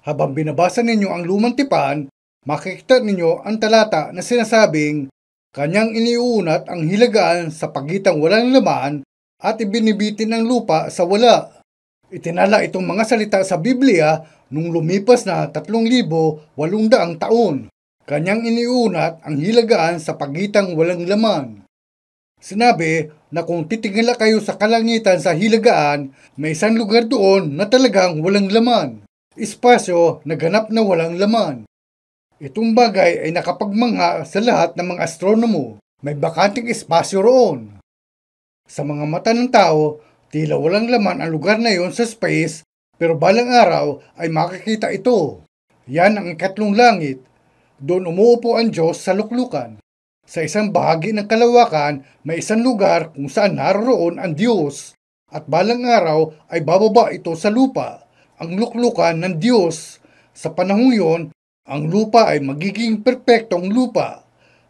Habang binabasa ninyo ang lumang tipan, makikita ninyo ang talata na sinasabing kanyang iniuunat ang hilagaan sa pagitang walang laman at ibinibitin ang lupa sa wala. Itinala itong mga salita sa Biblia nung lumipas na 3,800 taon. Kanyang iniunat ang hilagaan sa pagitang walang laman. Sinabi na kung titingala kayo sa kalangitan sa hilagaan, may isang lugar doon na talagang walang laman. Espasyo na ganap na walang laman. Itong bagay ay nakapagmangha sa lahat ng mga astronomo. May bakanting espasyo roon. Sa mga mata ng tao, tila walang laman ang lugar na yon sa space, pero balang araw ay makikita ito. Yan ang ikatlong langit. Doon umuupo ang Diyos sa luklukan. Sa isang bahagi ng kalawakan, may isang lugar kung saan naroon ang Diyos. At balang araw ay bababa ito sa lupa, ang luklukan ng Diyos. Sa panahong yon, ang lupa ay magiging perpektong lupa.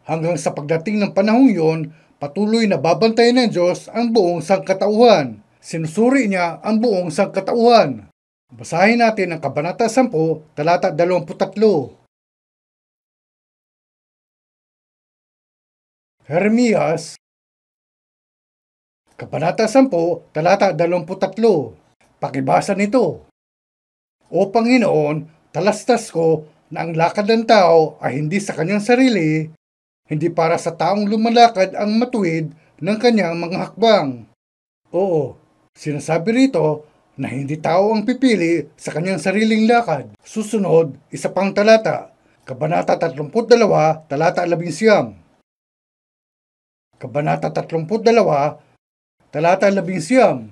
Hanggang sa pagdating ng panahong yon, patuloy na babantayan ng Diyos ang buong sangkatauhan. Sinusuri niya ang buong sangkatauhan. Basahin natin ang Kabanata 10, talata 23. Jeremias, Kabanata 10, talata 23. Pakibasa nito. O Panginoon, talastas ko na ang lakad ng tao ay hindi sa kanyang sarili, hindi para sa taong lumalakad ang matuwid ng kanyang mga hakbang. Oo, sinasabi rito na hindi tao ang pipili sa kanyang sariling lakad. Susunod, isa pang talata, Kabanata 32, talata 11. Kabanata 32, talata 11.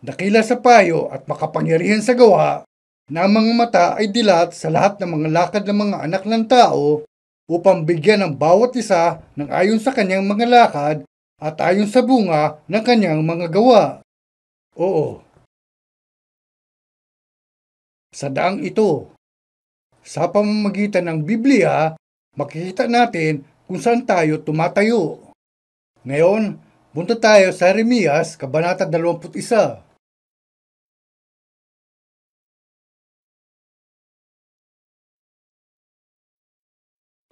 Dakila sa payo at makapangyarihan sa gawa na ang mga mata ay dilat sa lahat ng mga lakad ng mga anak ng tao upang bigyan ng bawat isa ng ayon sa kanyang mga lakad at ayon sa bunga ng kanyang mga gawa. Oo. Sa daang ito, sa pamamagitan ng Biblia, makikita natin kung saan tayo tumatayo. Ngayon, punta tayo sa Jeremias, Kabanata 21.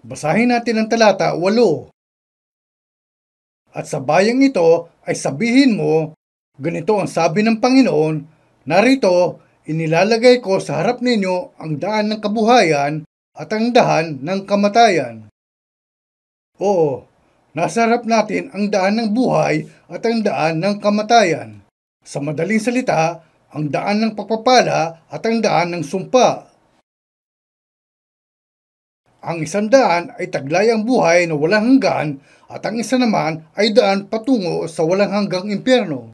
Basahin natin ang talata 8. At sa bayang ito ay sabihin mo, ganito ang sabi ng Panginoon, narito, inilalagay ko sa harap ninyo ang daan ng kabuhayan at ang daan ng kamatayan. Oo, nasa harap natin ang daan ng buhay at ang daan ng kamatayan. Sa madaling salita, ang daan ng pagpapala at ang daan ng sumpa. Ang isang daan ay taglay ang buhay na walang hanggan at ang isa naman ay daan patungo sa walang hanggang impyerno.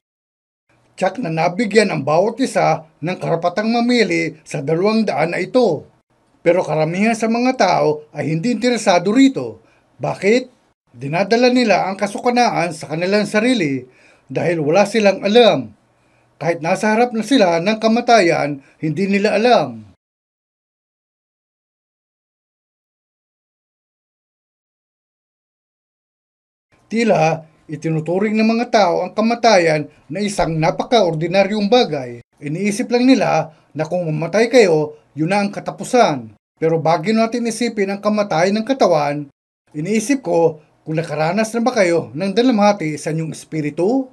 Tiyak na nabigyan ang bawat isa ng karapatang mamili sa dalawang daan na ito. Pero karamihan sa mga tao ay hindi interesado rito. Bakit? Dinadala nila ang kasukanaan sa kanilang sarili dahil wala silang alam. Kahit nasa harap na sila ng kamatayan, hindi nila alam. Tila, itinuturing ng mga tao ang kamatayan na isang napaka-ordinaryong bagay. Iniisip lang nila na kung mamatay kayo, yun na ang katapusan. Pero bago natin isipin ang kamatayan ng katawan, iniisip ko kung nakaranas na ba kayo ng dalamhati sa inyong espiritu?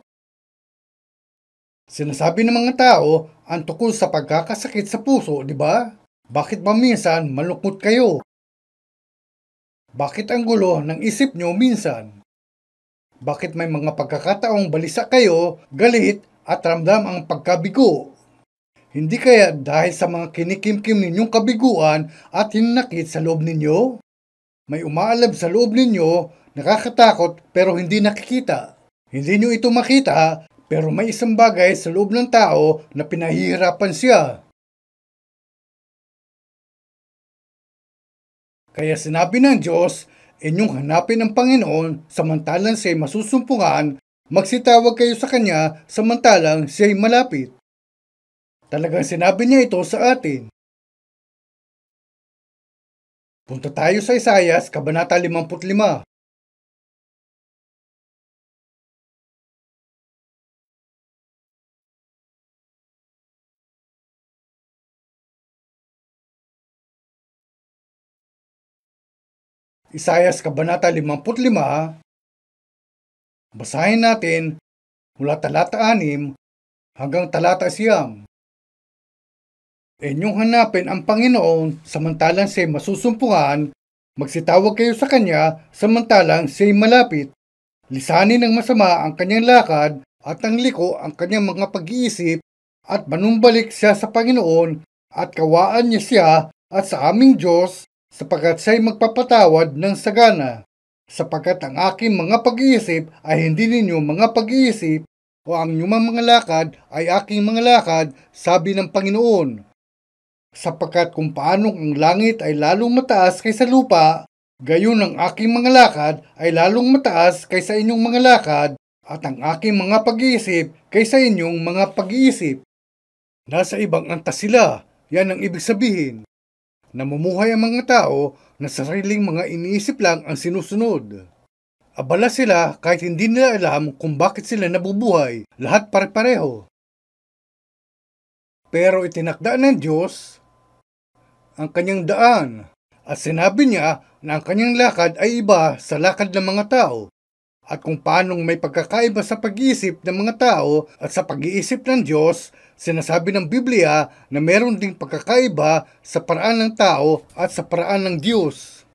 Sinasabi ng mga tao ang tungkol sa pagkakasakit sa puso, di ba? Bakit ba minsan malungkot kayo? Bakit ang gulo ng isip nyo minsan? Bakit may mga pagkakataong balisa kayo, galit at ramdam ang pagkabigo? Hindi kaya dahil sa mga kinikimkim ninyong kabiguan at hinanakit sa loob ninyo? May umaalab sa loob ninyo, nakakatakot pero hindi nakikita. Hindi nyo ito makita pero may isang bagay sa loob ng tao na pinahihirapan siya. Kaya sinabi ng Diyos, inyong hanapin ang Panginoon samantalang siya'y masusumpungan, magsitawag kayo sa Kanya samantalang siya'y malapit. Talagang sinabi niya ito sa atin. Punta tayo sa Isaias, Kabanata 55. Isaias, Kabanata 55. Basahin natin mula talata 6 hanggang talata 9. Inyong hanapin ang Panginoon samantalang siya'y masusumpungan, magsitawag kayo sa Kanya samantalang siya'y malapit. Lisanin ng masama ang kanyang lakad at ang liko ang kanyang mga pag-iisip at manumbalik siya sa Panginoon at kawaan niya siya at sa aming Diyos sapagkat siya'y magpapatawad ng sagana. Sapagkat ang aking mga pag-iisip ay hindi ninyo mga pag-iisip o ang inyong mga lakad ay aking mga lakad, sabi ng Panginoon. Sapagkat kung paanong ang langit ay lalong mataas kaysa lupa, gayon ang aking mga lakad ay lalong mataas kaysa inyong mga lakad at ang aking mga pag-iisip kaysa inyong mga pag-iisip. Nasa ibang antas sila, yan ang ibig sabihin. Namumuhay ang mga tao na sariling mga iniisip lang ang sinusunod. Abala sila kahit hindi nila alam kung bakit sila nabubuhay, lahat pare-pareho. Pero itinakda ng Diyos ang kanyang daan at sinabi niya na ang kanyang lakad ay iba sa lakad ng mga tao at kung paanong may pagkakaiba sa pag-iisip ng mga tao at sa pag-iisip ng Diyos, sinasabi ng Biblia na meron ding pagkakaiba sa paraan ng tao at sa paraan ng Diyos.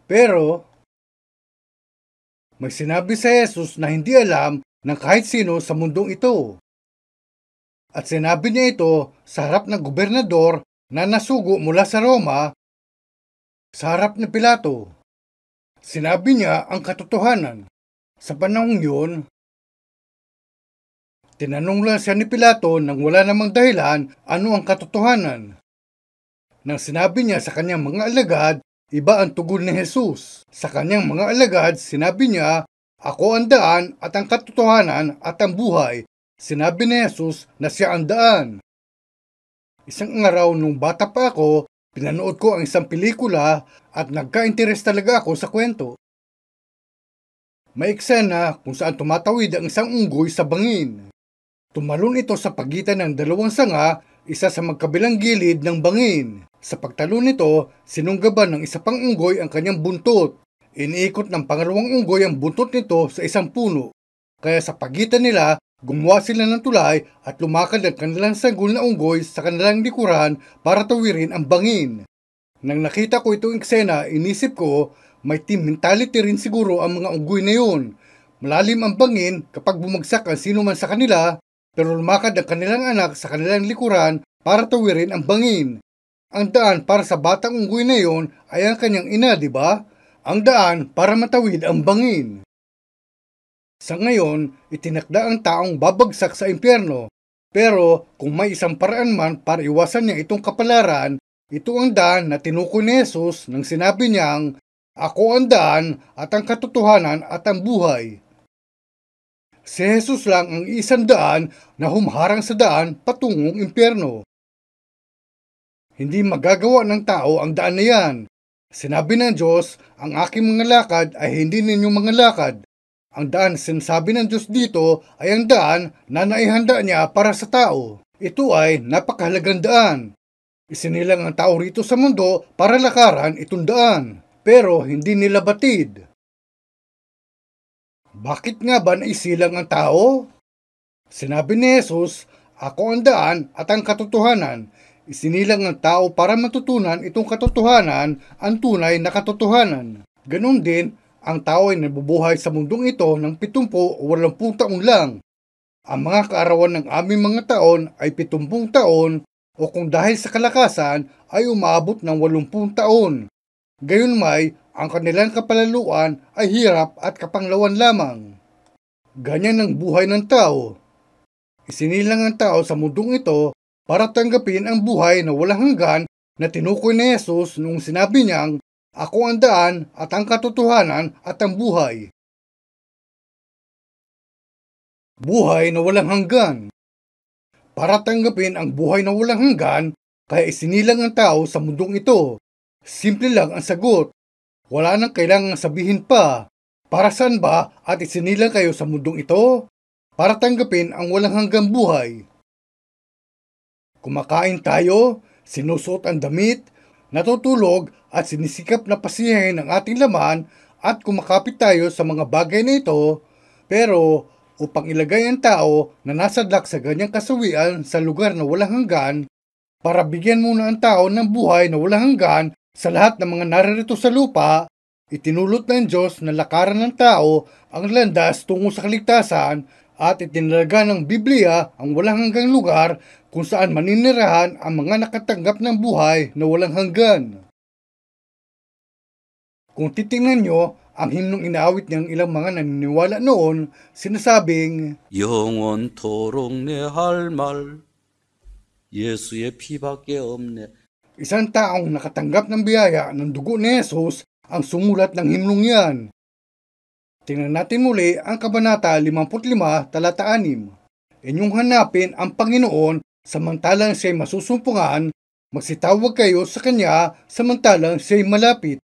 Pero may sinabi sa Jesus na hindi alam ng kahit sino sa mundong ito. At sinabi niya ito sa harap ng gobernador na nasugo mula sa Roma, sa harap ni Pilato. Sinabi niya ang katotohanan. Sa panahong yun, tinanong lang siya ni Pilato nang wala namang dahilan ano ang katotohanan. Nang sinabi niya sa kanyang mga alagad, iba ang tugon ni Jesus. Sa kanyang mga alagad, sinabi niya, ako ang daan at ang katotohanan at ang buhay. Sinabi ni Jesus na siya ang daan. Isang araw nung bata pa ako, pinanood ko ang isang pelikula at nagka-interes talaga ako sa kwento. May eksena kung saan tumatawid ang isang unggoy sa bangin. Tumalon ito sa pagitan ng dalawang sanga, isa sa magkabilang gilid ng bangin. Sa pagtalon nito, sinunggaban ng isa pang unggoy ang kanyang buntot. Iniikot ng pangalawang unggoy ang buntot nito sa isang puno. Kaya sa pagitan nila, gumawa sila ng tulay at lumakad ang kanilang sanggol na unggoy sa kanilang likuran para tawirin ang bangin. Nang nakita ko itong eksena, inisip ko, may team mentality rin siguro ang mga unggoy na yun. Malalim ang bangin kapag bumagsak ang sino man sa kanila, pero lumakad ang kanilang anak sa kanilang likuran para tawirin ang bangin. Ang daan para sa batang unggoy na yun ay ang kanyang ina, di ba? Ang daan para matawid ang bangin. Sa ngayon, itinakda ang taong babagsak sa impyerno. Pero kung may isang paraan man para iwasan niya itong kapalaran, ito ang daan na tinukoy ni Jesus nang sinabi niyang, ako ang daan at ang katotohanan at ang buhay. Si Jesus lang ang isang daan na humaharang sa daan patungong impyerno. Hindi magagawa ng tao ang daan na yan. Sinabi ng Diyos, ang aking mga lakad ay hindi ninyong mga lakad. Ang daan sinasabi ng Diyos dito ay ang daan na naihanda niya para sa tao. Ito ay napakahalagang daan. Isinilang ang tao rito sa mundo para lakaran itong daan, pero hindi nila batid. Bakit nga ba naisilang ang tao? Sinabi ni Jesus, "Ako ang daan at ang katotohanan." Isinilang ang tao para matutunan itong katotohanan, ang tunay na katotohanan. Ganon din, ang tao ay nabubuhay sa mundong ito ng 70 o 80 taon lang. Ang mga kaarawan ng aming mga taon ay 70 taon o kung dahil sa kalakasan ay umaabot ng 80 taon. Gayunmay, ang kanilang kapalaluan ay hirap at kapanglawan lamang. Ganyan ang buhay ng tao. Isinilang ang tao sa mundong ito para tanggapin ang buhay na walang hanggan na tinukoy ni Jesus noong sinabi niyang, "Ako ang daan at ang katotohanan at ang buhay." Buhay na walang hanggan. Para tanggapin ang buhay na walang hanggan, kaya isinilang ang tao sa mundong ito. Simple lang ang sagot. Wala nang kailangang sabihin pa. Para saan ba at isinilang kayo sa mundong ito? Para tanggapin ang walang hanggang buhay. Kumakain tayo, sinusuot ang damit, natutulog at sinisikap na pasiyahin ang ating laman at kumakapit tayo sa mga bagay na ito, pero upang ilagay ang tao na nasadlak sa ganyang kasawian sa lugar na walang hanggan, para bigyan muna ang tao ng buhay na walang hanggan sa lahat ng mga naririto sa lupa, itinulot ng Diyos na lakaran ng tao ang landas tungo sa kaligtasan at itinalaga ng Biblia ang walang hanggang lugar kung saan maninirahan ang mga nakatanggap ng buhay na walang hanggan. Kung titingnan nyo, ang himnong inaawit ng ilang mga naniniwala noon, sinasabing, 영원토록 내 할 말 예수의 피밖에 없네. Isang taong nakatanggap ng biyaya ng dugo ni Jesus ang sumulat ng himnong yan. Tingnan natin muli ang Kabanata 55, talata 6. Inyong hanapin ang Panginoon samantalang siya'y masusumpungan, magsitawag kayo sa Kanya samantalang siya'y malapit.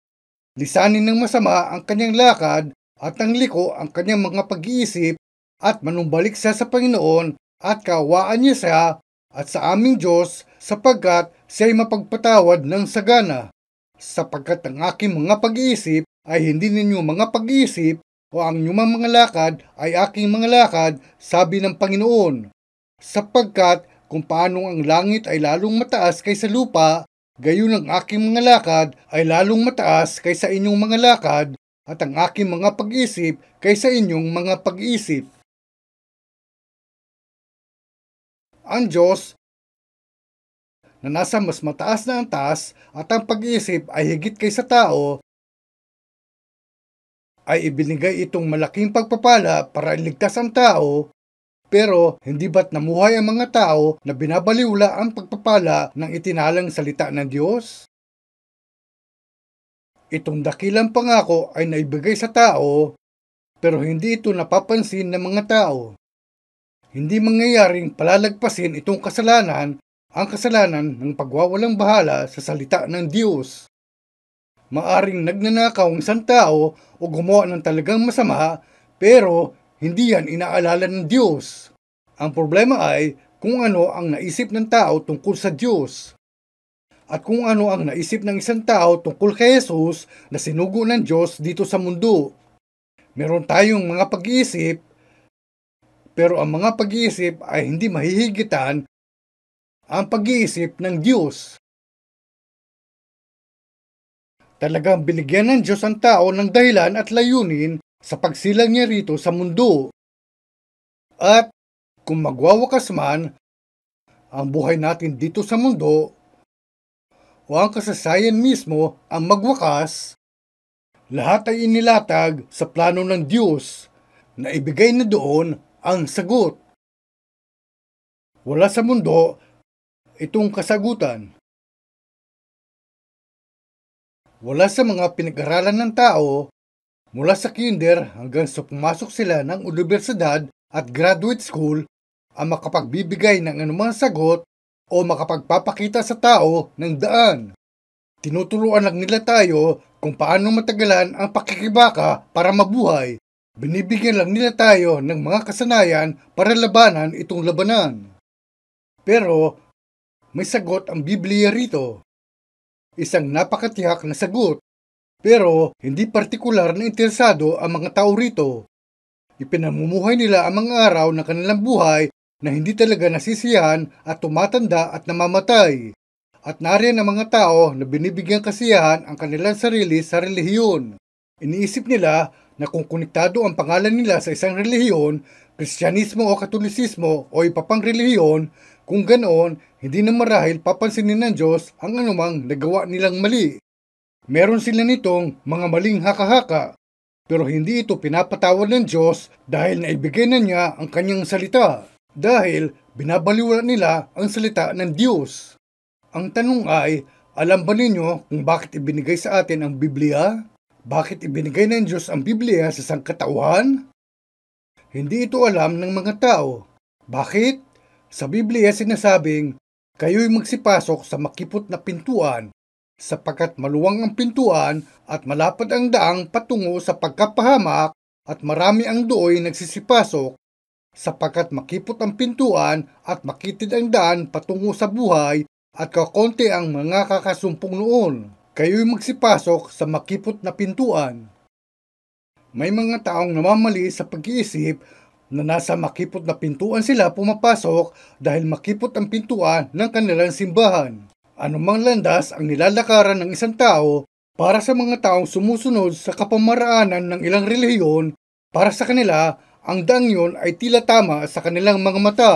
Lisanin ng masama ang kanyang lakad at ang liko ang kanyang mga pag-iisip at manumbalik siya sa Panginoon at kaawaan niya siya at sa aming Diyos sapagkat siya'y mapagpatawad ng sagana. Sapagkat ang aking mga pag-iisip ay hindi ninyong mga pag-iisip o ang inyong mga lakad ay aking mga lakad, sabi ng Panginoon. Sapagkat kung paano ang langit ay lalong mataas kaysa lupa, gayon ang aking mga lakad ay lalong mataas kaysa inyong mga lakad at ang aking mga pag-isip kaysa inyong mga pag-isip. Ang Diyos na nasa mas mataas na antas at ang pag-isip ay higit kaysa tao, ay ibinigay itong malaking pagpapala para iligtas ang tao. Pero hindi ba't namuhay ang mga tao na binabaliwala ang pagpapala ng itinalang salita ng Diyos? Itong dakilang pangako ay naibigay sa tao, pero hindi ito napapansin ng mga tao. Hindi mangyayaring palalagpasin itong kasalanan, ang kasalanan ng pagwawalang bahala sa salita ng Diyos. Maaring nagnanakaw ang isang tao o gumawa ng talagang masama, pero hindi yan inaalala ng Diyos. Ang problema ay kung ano ang naisip ng tao tungkol sa Diyos. At kung ano ang naisip ng isang tao tungkol kay Jesus na sinugo ng Diyos dito sa mundo. Meron tayong mga pag-iisip, pero ang mga pag-iisip ay hindi mahihigitan ang pag-iisip ng Diyos. Talagang binigyan ng Diyos ang tao ng dahilan at layunin sa pagsilang niya rito sa mundo. At kung magwawakas man ang buhay natin dito sa mundo o ang kasaysayan mismo ang magwakas, lahat ay inilatag sa plano ng Diyos na ibigay na doon ang sagot. Wala sa mundo itong kasagutan. Wala sa mga pinag-aralan ng tao mula sa kinder hanggang sa pumasok sila ng universidad at graduate school ang makapagbibigay ng anumang sagot o makapagpapakita sa tao ng daan. Tinuturuan lang nila tayo kung paano matagalan ang pakikibaka para mabuhay, Binibigyan lang nila tayo ng mga kasanayan para labanan itong labanan. Pero may sagot ang Biblia rito. Isang napakatiyak na sagot. Pero hindi partikular na interesado ang mga tao rito. Ipinamumuhay nila ang mga araw ng kanilang buhay na hindi talaga nasisiyahan at tumatanda at namamatay. At nariyan ang mga tao na binibigyan kasiyahan ang kanilang sarili sa relihiyon. Iniisip nila na kung konektado ang pangalan nila sa isang relihiyon, Kristyanismo o Katolisismo o iba pang relihiyon, kung ganoon, hindi na marahil papansinin ng Diyos ang anumang nagawa nilang mali. Meron sila nitong mga maling haka-haka, pero hindi ito pinapatawad ng Diyos dahil naibigay na niya ang kanyang salita, dahil binabaliwala nila ang salita ng Diyos. Ang tanong ay, alam ba ninyo kung bakit ibinigay sa atin ang Biblia? Bakit ibinigay ng Diyos ang Biblia sa sangkatauhan? Hindi ito alam ng mga tao. Bakit? Sa Biblia sinasabing, kayo'y magsipasok sa makipot na pintuan, sapagkat maluwang ang pintuan at malapad ang daang patungo sa pagkapahamak at marami ang dooy nagsisipasok, sapagkat makipot ang pintuan at makitid ang daan patungo sa buhay at kakonti ang mga kakasumpong noon. Kayo'y magsipasok sa makipot na pintuan. May mga taong namamali sa pag-iisip na nasa makipot na pintuan sila pumapasok dahil makipot ang pintuan ng kanilang simbahan. Anumang landas ang nilalakaran ng isang tao para sa mga taong sumusunod sa kapamaraanan ng ilang relihiyon, para sa kanila, ang daang yun ay tila tama sa kanilang mga mata.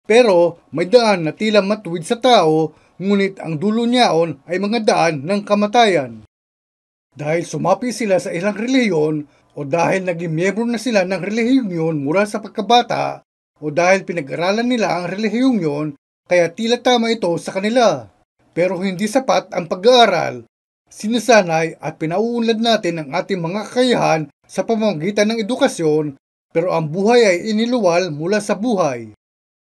Pero may daan na tila matuwid sa tao, ngunit ang dulo niyaon ay mga daan ng kamatayan. Dahil sumapi sila sa ilang relihiyon, o dahil naging miyembro na sila ng relihiyong yun mula sa pagkabata, o dahil pinag-aralan nila ang relihiyong yun, kaya tila tama ito sa kanila. Pero hindi sapat ang pag-aaral. Sinasanay at pinauunlad natin ang ating mga kakayahan sa pamamagitan ng edukasyon, pero ang buhay ay iniluwal mula sa buhay.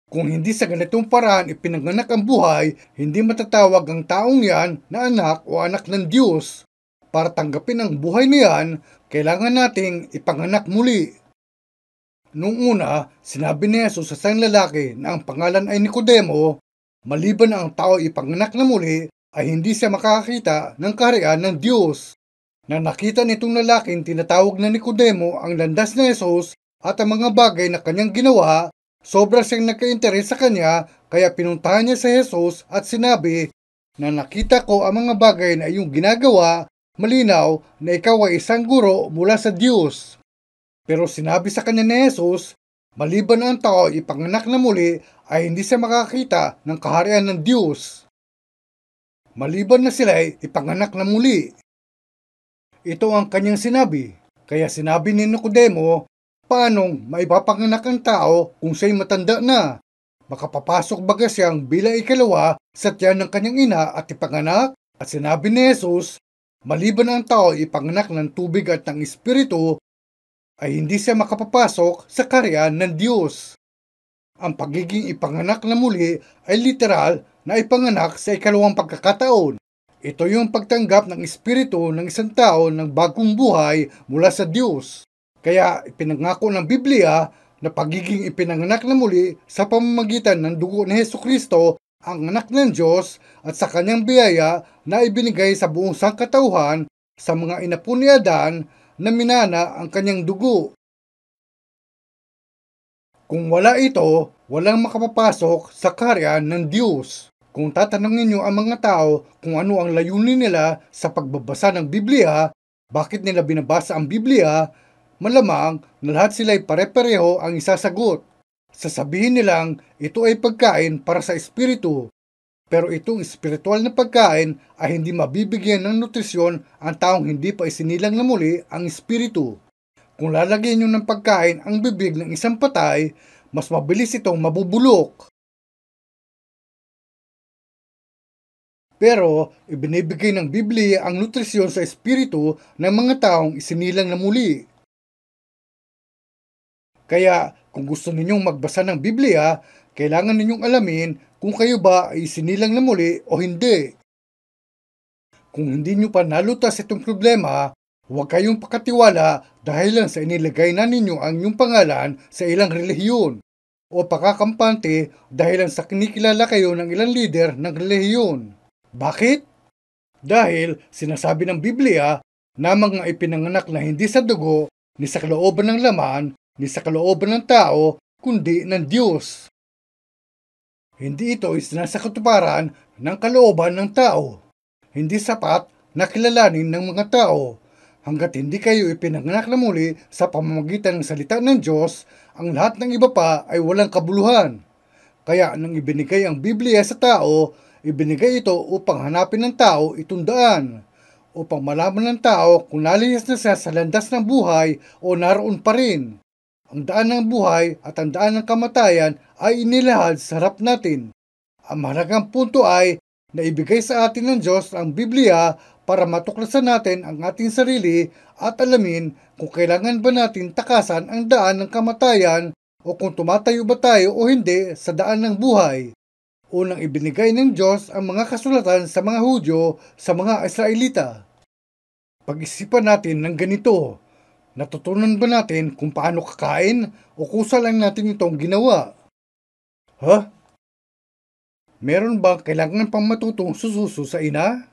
Kung hindi sa ganitong paraan ipinanganak ang buhay, hindi matatawag ang taong yan na anak o anak ng Diyos. Para tanggapin ang buhay niyan, kailangan nating ipanganak muli. Noong una, sinabi ni Jesus sa isang lalaki na ang pangalan ay Nicodemo, maliban na ang tao ipanganak na muli, ay hindi siya makakakita ng kaharian ng Diyos. Na nakita nitong lalaking tinatawag na Nicodemo ang landas ni Jesus at ang mga bagay na kanyang ginawa, sobra siyang nagka-interes sa kanya, kaya pinuntahan niya si Jesus at sinabi na nakita ko ang mga bagay na iyong ginagawa, malinaw na ikaw ay isang guro mula sa Diyos. Pero sinabi sa kanya ni Jesus, maliban ang tao ipanganak na muli ay hindi siya makakita ng kaharian ng Diyos. Maliban na sila ay ipanganak na muli. Ito ang kanyang sinabi. Kaya sinabi ni Nicodemo, paanong maipapanganak ang tao kung siya'y matanda na? Makapapasok baga siyang bilang ikalawa sa tiyan ng kanyang ina at ipanganak? At sinabi ni Jesus, maliban ang tao ipanganak ng tubig at ng espiritu, ay hindi siya makapapasok sa kaharian ng Diyos. Ang pagiging ipanganak na muli ay literal na ipanganak sa ikalawang pagkakataon. Ito yung pagtanggap ng espiritu ng isang tao ng bagong buhay mula sa Diyos. Kaya ipinangako ng Biblia na pagiging ipinanganak na muli sa pamamagitan ng dugo ni Hesukristo ang anak ng Diyos at sa kanyang biyaya na ibinigay sa buong sangkatauhan sa mga inapo ni Adan na minana ang kanyang dugo. Kung wala ito, walang makapapasok sa kaharian ng Diyos. Kung tatanungin niyo ang mga tao kung ano ang layunin nila sa pagbabasa ng Biblia, bakit nila binabasa ang Biblia, malamang na lahat sila ay pare-pareho ang isasagot. Sasabihin nilang ito ay pagkain para sa espiritu. Pero itong espiritual na pagkain ay hindi mabibigyan ng nutrisyon ang taong hindi pa isinilang na muli ang espiritu. Kung lalagyan nyo ng pagkain ang bibig ng isang patay, mas mabilis itong mabubulok. Pero ibinibigay ng Biblia ang nutrisyon sa espiritu ng mga taong isinilang na muli. Kaya kung gusto ninyong magbasa ng Biblia, kailangan ninyong alamin kung kayo ba ay isinilang na muli o hindi. Kung hindi nyo pa nalutas itong problema, Huwag kayong pakatiwala dahil lang sa inilagay na ninyo ang inyong pangalan sa ilang relihiyon o pakakampante dahil lang sa kinikilala kayo ng ilang lider ng relihiyon. Bakit? Dahil sinasabi ng Biblia na mga ipinanganak na hindi sa dugo, ni sa kalooban ng laman, ni sa kalooban ng tao, kundi ng Diyos. Hindi ito isinasa katuparan ng kalooban ng tao. Hindi sapat na kilalanin ng mga tao. Hanggat hindi kayo ipinanganak na muli sa pamamagitan ng salita ng Diyos, ang lahat ng iba pa ay walang kabuluhan. Kaya nang ibinigay ang Biblia sa tao, ibinigay ito upang hanapin ng tao itong daan, upang malaman ng tao kung nalihis na siya sa landas ng buhay o naroon pa rin. Ang daan ng buhay at ang daan ng kamatayan ay inilahad sa harap natin. Ang mahalagang punto ay naibigay sa atin ng Diyos ang Biblia para matuklasan natin ang ating sarili at alamin kung kailangan ba natin takasan ang daan ng kamatayan o kung tumatayo ba tayo o hindi sa daan ng buhay. Unang ibinigay ng Diyos ang mga kasulatan sa mga Hudyo sa mga Israelita. Pag-isipan natin ng ganito. Natutunan ba natin kung paano kakain o kusa lang natin itong ginawa? Meron ba kailangan pang matutong sususo sa ina?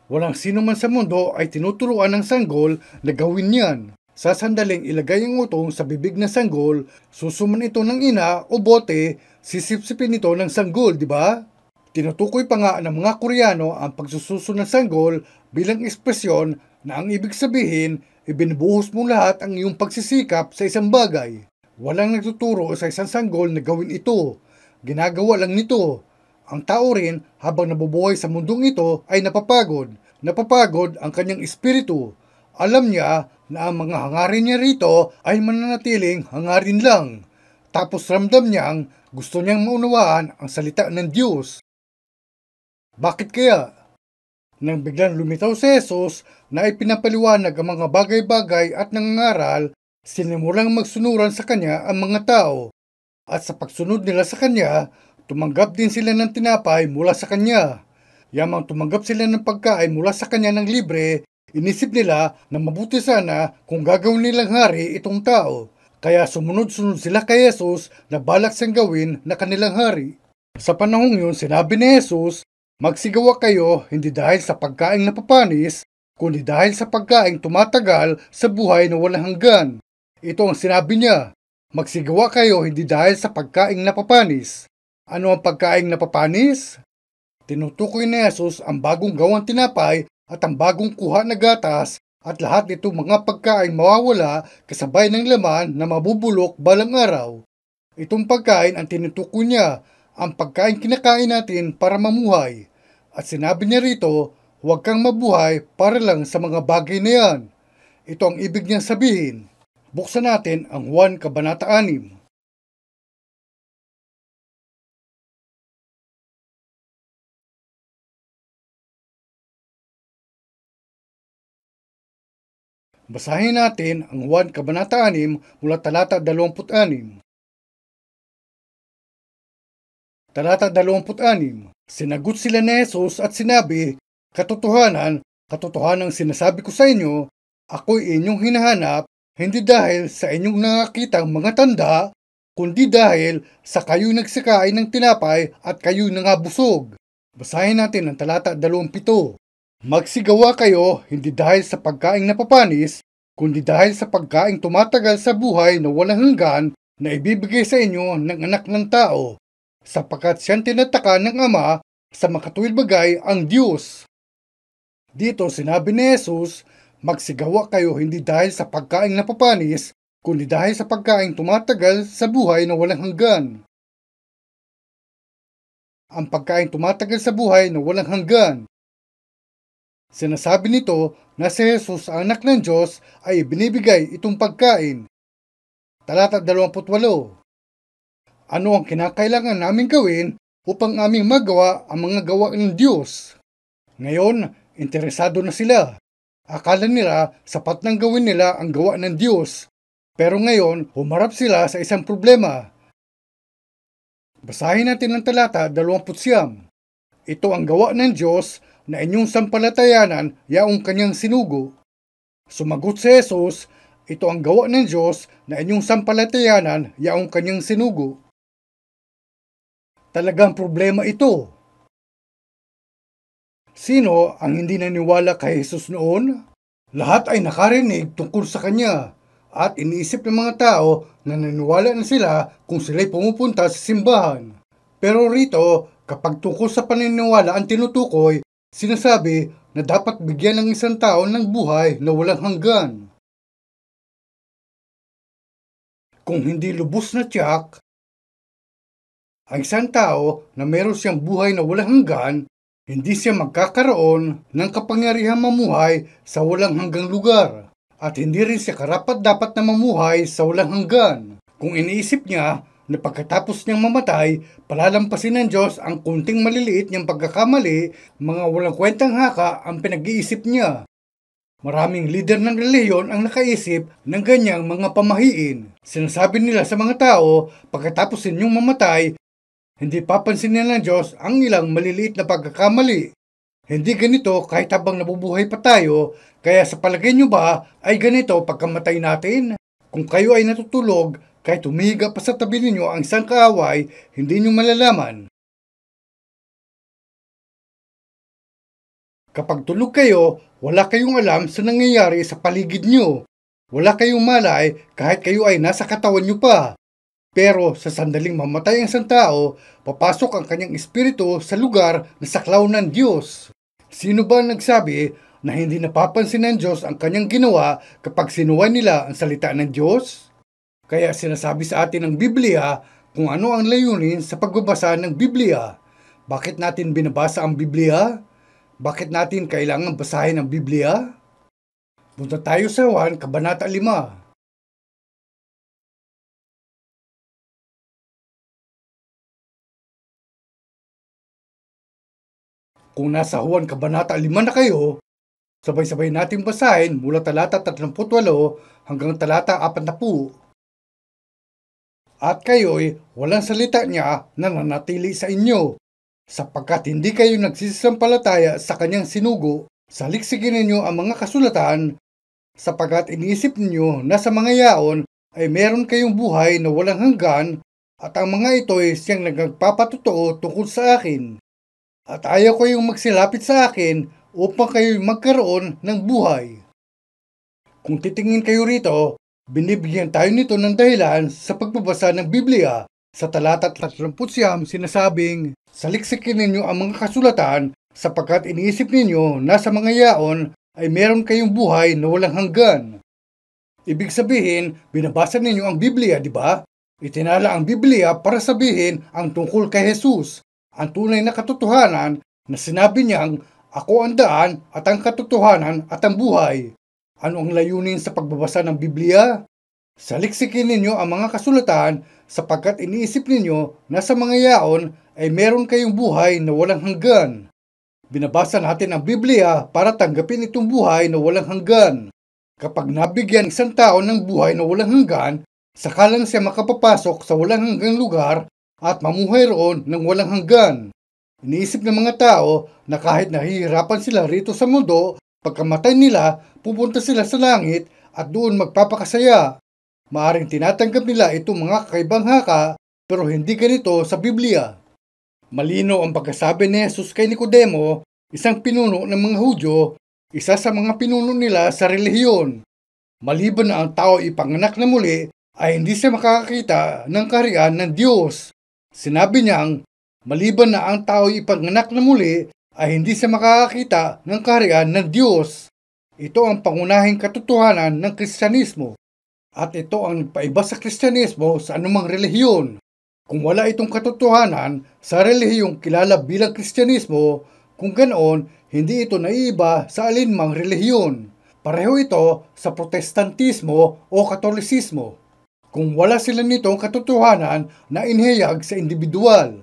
Walang sino man sa mundo ay tinuturuan ng sanggol na gawin yan. Sa sandaling ilagay ang utong sa bibig ng sanggol, susuman ito ng ina o bote, sisipsipin ito ng sanggol, di ba? Tinutukoy pa nga ng mga Koreano ang pagsususo ng sanggol bilang ekspresyon na ang ibig sabihin, ibinubuhos mo lahat ang iyong pagsisikap sa isang bagay. Walang nagtuturo sa isang sanggol na gawin ito. Ginagawa lang nito. Ang tao rin habang nabubuhay sa mundong ito ay napapagod. Napapagod ang kanyang espiritu. Alam niya na ang mga hangarin niya rito ay mananatiling hangarin lang. Tapos ramdam niyang gusto niyang maunawaan ang salita ng Diyos. Bakit kaya? Nang biglang lumitaw si Jesus na ipinapaliwanag ang mga bagay-bagay at nangangaral, sinimulang magsunuran sa kanya ang mga tao. At sa pagsunod nila sa kanya, tumanggap din sila ng tinapay mula sa kanya. Yamang tumanggap sila ng pagkain mula sa kanya ng libre, inisip nila na mabuti sana kung gagawin nilang hari itong tao. Kaya sumunod-sunod sila kay Jesus na balak siyang gawin na kanilang hari. Sa panahong yun, sinabi ni Jesus, magsigawa kayo hindi dahil sa pagkaing napapanis, kundi dahil sa pagkaing tumatagal sa buhay na walang hanggan. Ito ang sinabi niya, magsigawa kayo hindi dahil sa pagkaing napapanis. Ano ang pagkaing napapanis? Tinutukoy ni Jesus ang bagong gawang tinapay at ang bagong kuha na gatas at lahat nito mga pagkain mawawala kasabay ng laman na mabubulok balang araw. Itong pagkain ang tinutukoy niya, ang pagkain kinakain natin para mamuhay. At sinabi niya rito, huwag kang mabuhay para lang sa mga bagay na yan. Ito ang ibig niyang sabihin. Buksan natin ang Juan Kabanata 6. Basahin natin ang Juan Kabanata 6 mula talata 26. Talata 26. Sinagot sila ni Jesus at sinabi, katotohanan, katotohanang sinasabi ko sa inyo, ako'y inyong hinahanap, hindi dahil sa inyong nakakitang mga tanda, kundi dahil sa kayo'y nagsikain ng tinapay at kayo'y nangabusog. Basahin natin ang talata 27. Magsigawa kayo hindi dahil sa pagkaing napapanis, kundi dahil sa pagkaing tumatagal sa buhay na walang hanggan na ibibigay sa inyo ng anak ng tao, sapagkat siyang tinataka ng Ama sa makatuwid bagay ang Diyos. Dito sinabi ni Jesus, magsigawa kayo hindi dahil sa pagkaing napapanis, kundi dahil sa pagkaing tumatagal sa buhay na walang hanggan. Ang pagkaing tumatagal sa buhay na walang hanggan. Sinasabi nito na si Jesus, ang anak ng Diyos, ay binibigay itong pagkain. Talata 28. Ano ang kinakailangan namin gawin upang aming magawa ang mga gawa ng Diyos? Ngayon, interesado na sila. Akala nila sapat nang gawin nila ang gawa ng Diyos. Pero ngayon, humarap sila sa isang problema. Basahin natin ang talata 29. Ito ang gawa ng Diyos na inyong sampalatayanan yaong kanyang sinugo. Sumagot si Jesus, ito ang gawa ng Diyos na inyong sampalatayanan yaong kanyang sinugo. Talagang problema ito. Sino ang hindi naniwala kay Jesus noon? Lahat ay nakarinig tungkol sa kanya at iniisip ng mga tao na naniwala na sila kung sila'y pumupunta sa simbahan. Pero rito, kapag tungkol sa paniniwala ang tinutukoy, sinasabi na dapat bigyan ng isang tao ng buhay na walang hanggan. Kung hindi lubos na tiyak, ang isang tao na meron siyang buhay na walang hanggan, hindi siya magkakaroon ng kapangyarihang mamuhay sa walang hanggang lugar. At hindi rin siya karapat-dapat na mamuhay sa walang hanggan. Kung iniisip niya na pagkatapos niyang mamatay, palalampasin ng Diyos ang kunting maliliit niyang pagkakamali, mga walang kwentang haka ang pinag-iisip niya. Maraming lider ng relihiyon ang nakaisip ng ganyang mga pamahiin. Sinasabi nila sa mga tao, pagkatapos ninyong mamatay, hindi papansinin ng Diyos ang ilang maliliit na pagkakamali. Hindi ganito kahit habang nabubuhay pa tayo, kaya sa palagay nyo ba ay ganito pagkamatay natin? Kung kayo ay natutulog, kahit humihiga pa sa tabi ninyo ang isang kaaway, hindi nyo malalaman. Kapag tulog kayo, wala kayong alam sa nangyayari sa paligid nyo. Wala kayong malay kahit kayo ay nasa katawan nyo pa. Pero sa sandaling mamatay ang isang tao, papasok ang kanyang espiritu sa lugar na saklaw ng Diyos. Sino ba nagsabi na hindi napapansin ng Diyos ang kanyang ginawa kapag sinuway nila ang salita ng Diyos? Kaya sinasabi sa atin ng Biblia kung ano ang layunin sa pagbabasa ng Biblia. Bakit natin binabasa ang Biblia? Bakit natin kailangan basahin ang Biblia? Punta tayo sa Juan, Kabanata 5. Kung nasa Juan Kabanata 5 na kayo, sabay-sabay nating basahin mula talata 38 hanggang talata 40. At kayo'y walang salita niya na nanatili sa inyo, sapagkat hindi kayo nagsisisampalataya sa kanyang sinugo. Saliksikin ninyo ang mga kasulatan, sapagkat iniisip ninyo na sa mga yaon ay meron kayong buhay na walang hanggan, at ang mga ito'y siyang nagpapatotoo tungkol sa akin. At ayaw kayong magsilapit sa akin upang kayo magkaroon ng buhay. Kung titingin kayo rito, binibigyan tayo nito ng dahilan sa pagbabasa ng Biblia. Sa talata 39 sinasabing, saliksikin ninyo ang mga kasulatan sapagkat iniisip ninyo na sa mga yaon ay meron kayong buhay na walang hanggan. Ibig sabihin, binabasa ninyo ang Biblia, di ba? Itinala ang Biblia para sabihin ang tungkol kay Jesus. Ang tunay na katotohanan na sinabi niyang, ako ang daan at ang katotohanan at ang buhay. Ano ang layunin sa pagbabasa ng Biblia? Saliksikin ninyo ang mga kasulatan sapagkat iniisip ninyo na sa mga yaon ay meron kayong buhay na walang hanggan. Binabasa natin ang Biblia para tanggapin itong buhay na walang hanggan. Kapag nabigyan isang tao ng buhay na walang hanggan, saka lang siya makapapasok sa walang hanggang lugar at mamuhay roon ng walang hanggan. Iniisip ng mga tao na kahit nahihirapan sila rito sa mundo, pagkamatay nila, pupunta sila sa langit at doon magpapakasaya. Maaring tinatanggap nila itong mga kakaibang haka, pero hindi ganito sa Biblia. Malino ang pagkasabi ni Jesus kay Nicodemo, isang pinuno ng mga Hudyo, isa sa mga pinuno nila sa relihiyon. Maliban na ang tao ipanganak na muli, ay hindi siya makakakita ng kaharian ng Diyos. Sinabi niyang, maliban na ang tao ipanganak na muli, ay hindi siya makakakita ng kaharian ng Diyos. Ito ang pangunahing katotohanan ng Kristyanismo. At ito ang nagpaiba sa Kristyanismo sa anumang relihiyon. Kung wala itong katotohanan sa relihiyong kilala bilang Kristyanismo, kung ganoon, hindi ito naiiba sa alinmang relihiyon. Pareho ito sa Protestantismo o Katolisismo. Kung wala sila nitong katotohanan na inihayag sa individual.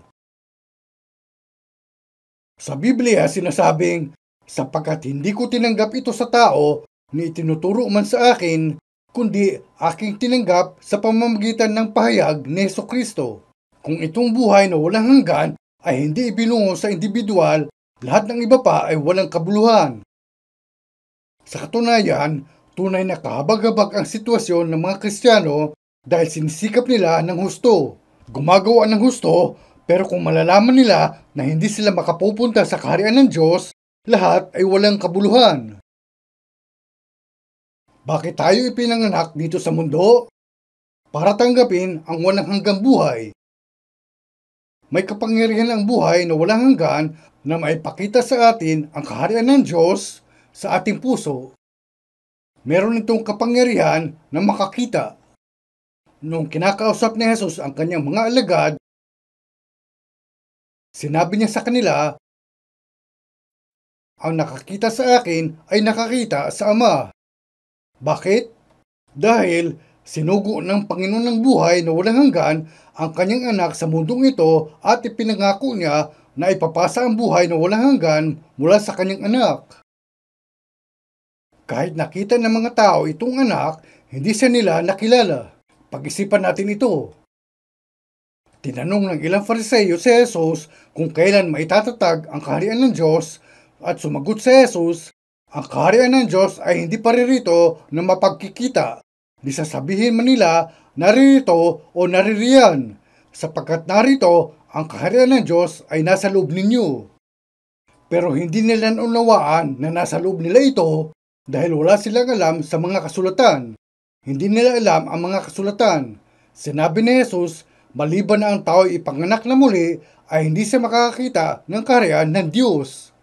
Sa Biblia sinasabing, sapagkat hindi ko tinanggap ito sa tao ni itinuturo man sa akin, kundi aking tinanggap sa pamamagitan ng pahayag ni Jesucristo. Kung itong buhay na walang hanggan ay hindi ibinungo sa individual, lahat ng iba pa ay walang kabuluhan. Sa katunayan, Tunay na kahabag-habag ang sitwasyon ng mga Kristiyano dahil sinisikap nila ng husto. Gumagawa ng husto, pero kung malalaman nila na hindi sila makapupunta sa kaharian ng Diyos, lahat ay walang kabuluhan. Bakit tayo ipinanganak dito sa mundo? Para tanggapin ang walang hanggang buhay. May kapangyarihan ang buhay na walang hanggan na maipakita sa atin ang kaharian ng Diyos sa ating puso. Meron itong kapangyarihan na makakita. Noong kinakausap ni Jesus ang kanyang mga alagad, sinabi niya sa kanila, "Ang nakakita sa akin ay nakakita sa Ama." Bakit? Dahil sinugo ng Panginoon ng buhay na walang hanggan ang kanyang anak sa mundong ito at ipinangako niya na ipapasa ang buhay na walang hanggan mula sa kanyang anak. Kahit nakita ng mga tao itong anak, hindi siya nila nakilala. Pag-isipan natin ito. Tinanong ng ilang Fariseyo si Jesus kung kailan maitatatag ang kaharian ng Diyos at sumagot si Jesus, "Ang kaharian ng Diyos ay hindi paririto na mapagkikita. Di sasabihin man nila, naririto o naririyan, sapagkat narito ang kaharian ng Diyos ay nasa loob ninyo." Pero hindi nila naunawaan na nasa loob nila ito dahil wala silang alam sa mga kasulatan. Hindi nila alam ang mga kasulatan. Sinabi ni Jesus, maliban na ang tao ipanganak na muli, ay hindi siya makakakita ng kaharian ng Diyos.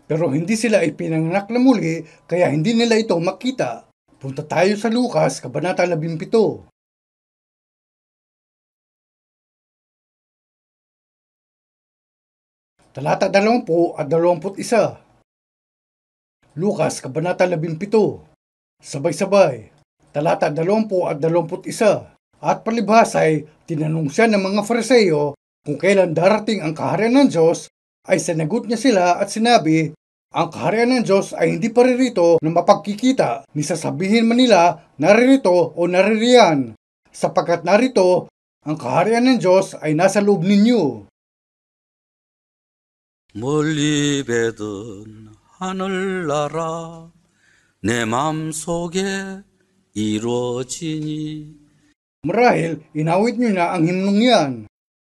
Pero hindi sila ipinanganak na muli, kaya hindi nila ito makita. Punta tayo sa Lucas, Kabanata 17. Talata 20 at 21. Lucas, Kabanata 17. Sabay-sabay. Talata 20 at 21. At palibhasay, tinanong siya ng mga Fariseyo kung kailan darating ang kaharian ng Diyos, ay sinagot niya sila at sinabi, "Ang kaharian ng Diyos ay hindi paririto na mapagkikita, ni sasabihin man nila, naririto o naririyan, sapagkat narito, ang kaharian ng Diyos ay nasa loob ninyo." 멀리 배든 하늘나라 내 맘속에 이루어지니. Marahil, inawit nyo na ang himnong yan.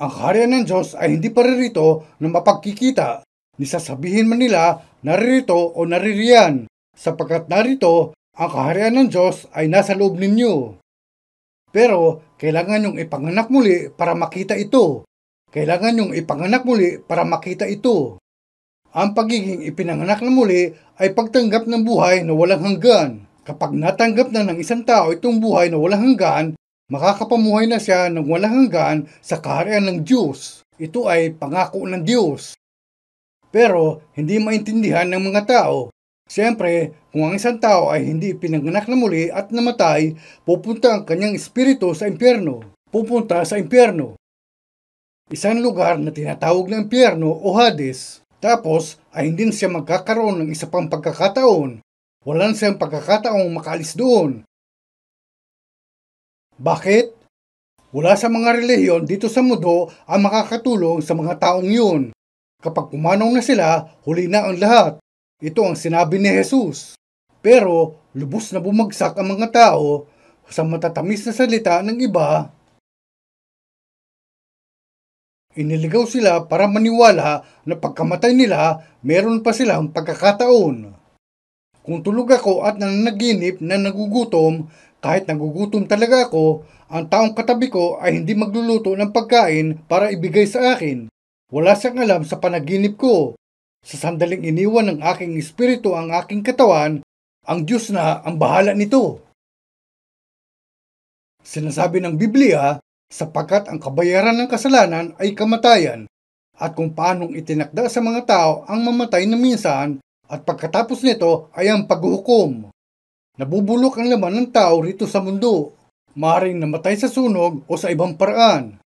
Ang kaharian ng Diyos ay hindi paririto na mapagkikita, ni sasabihin man nila, naririto o naririyan, sapagkat narito, ang kaharian ng Diyos ay nasa loob ninyo. Pero, kailangan nyong ipanganak muli para makita ito. Kailangan nyong ipanganak muli para makita ito. Ang pagiging ipinanganak na muli ay pagtanggap ng buhay na walang hanggan. Kapag natanggap na ng isang tao itong buhay na walang hanggan, makakapamuhay na siya ng walang hanggan sa kaharian ng Diyos. Ito ay pangako ng Diyos. Pero, hindi maintindihan ng mga tao. Siyempre, kung ang isang tao ay hindi ipinanganak na muli at namatay, pupunta ang kanyang espiritu sa impyerno. Pupunta sa impyerno. Isang lugar na tinatawag na impyerno o Hades. Tapos ay hindi siya magkakaroon ng isa pang pagkakataon. Walang siyang pagkakataong makaalis doon. Bakit? Wala sa mga relihiyon dito sa mundo ang makakatulong sa mga taong yun. Kapag pumanong na sila, huli na ang lahat. Ito ang sinabi ni Jesus. Pero lubos na bumagsak ang mga tao sa matatamis na salita ng iba. Iniligaw sila para maniwala na pagkamatay nila, meron pa silang pagkakataon. Kung tulog ako at nananaginip na nagugutom, kahit nagugutom talaga ako, ang taong katabi ko ay hindi magluluto ng pagkain para ibigay sa akin. Wala siyang alam sa panaginip ko. Sa sandaling iniwan ng aking espiritu ang aking katawan, ang Diyos na ang bahala nito. Sinasabi ng Biblia, sapagkat ang kabayaran ng kasalanan ay kamatayan, at kung paanong itinakda sa mga tao ang mamatay na minsan, at pagkatapos nito ay ang paghuhukom. Nabubulok ang laman ng tao rito sa mundo, maaaring namatay sa sunog o sa ibang paraan.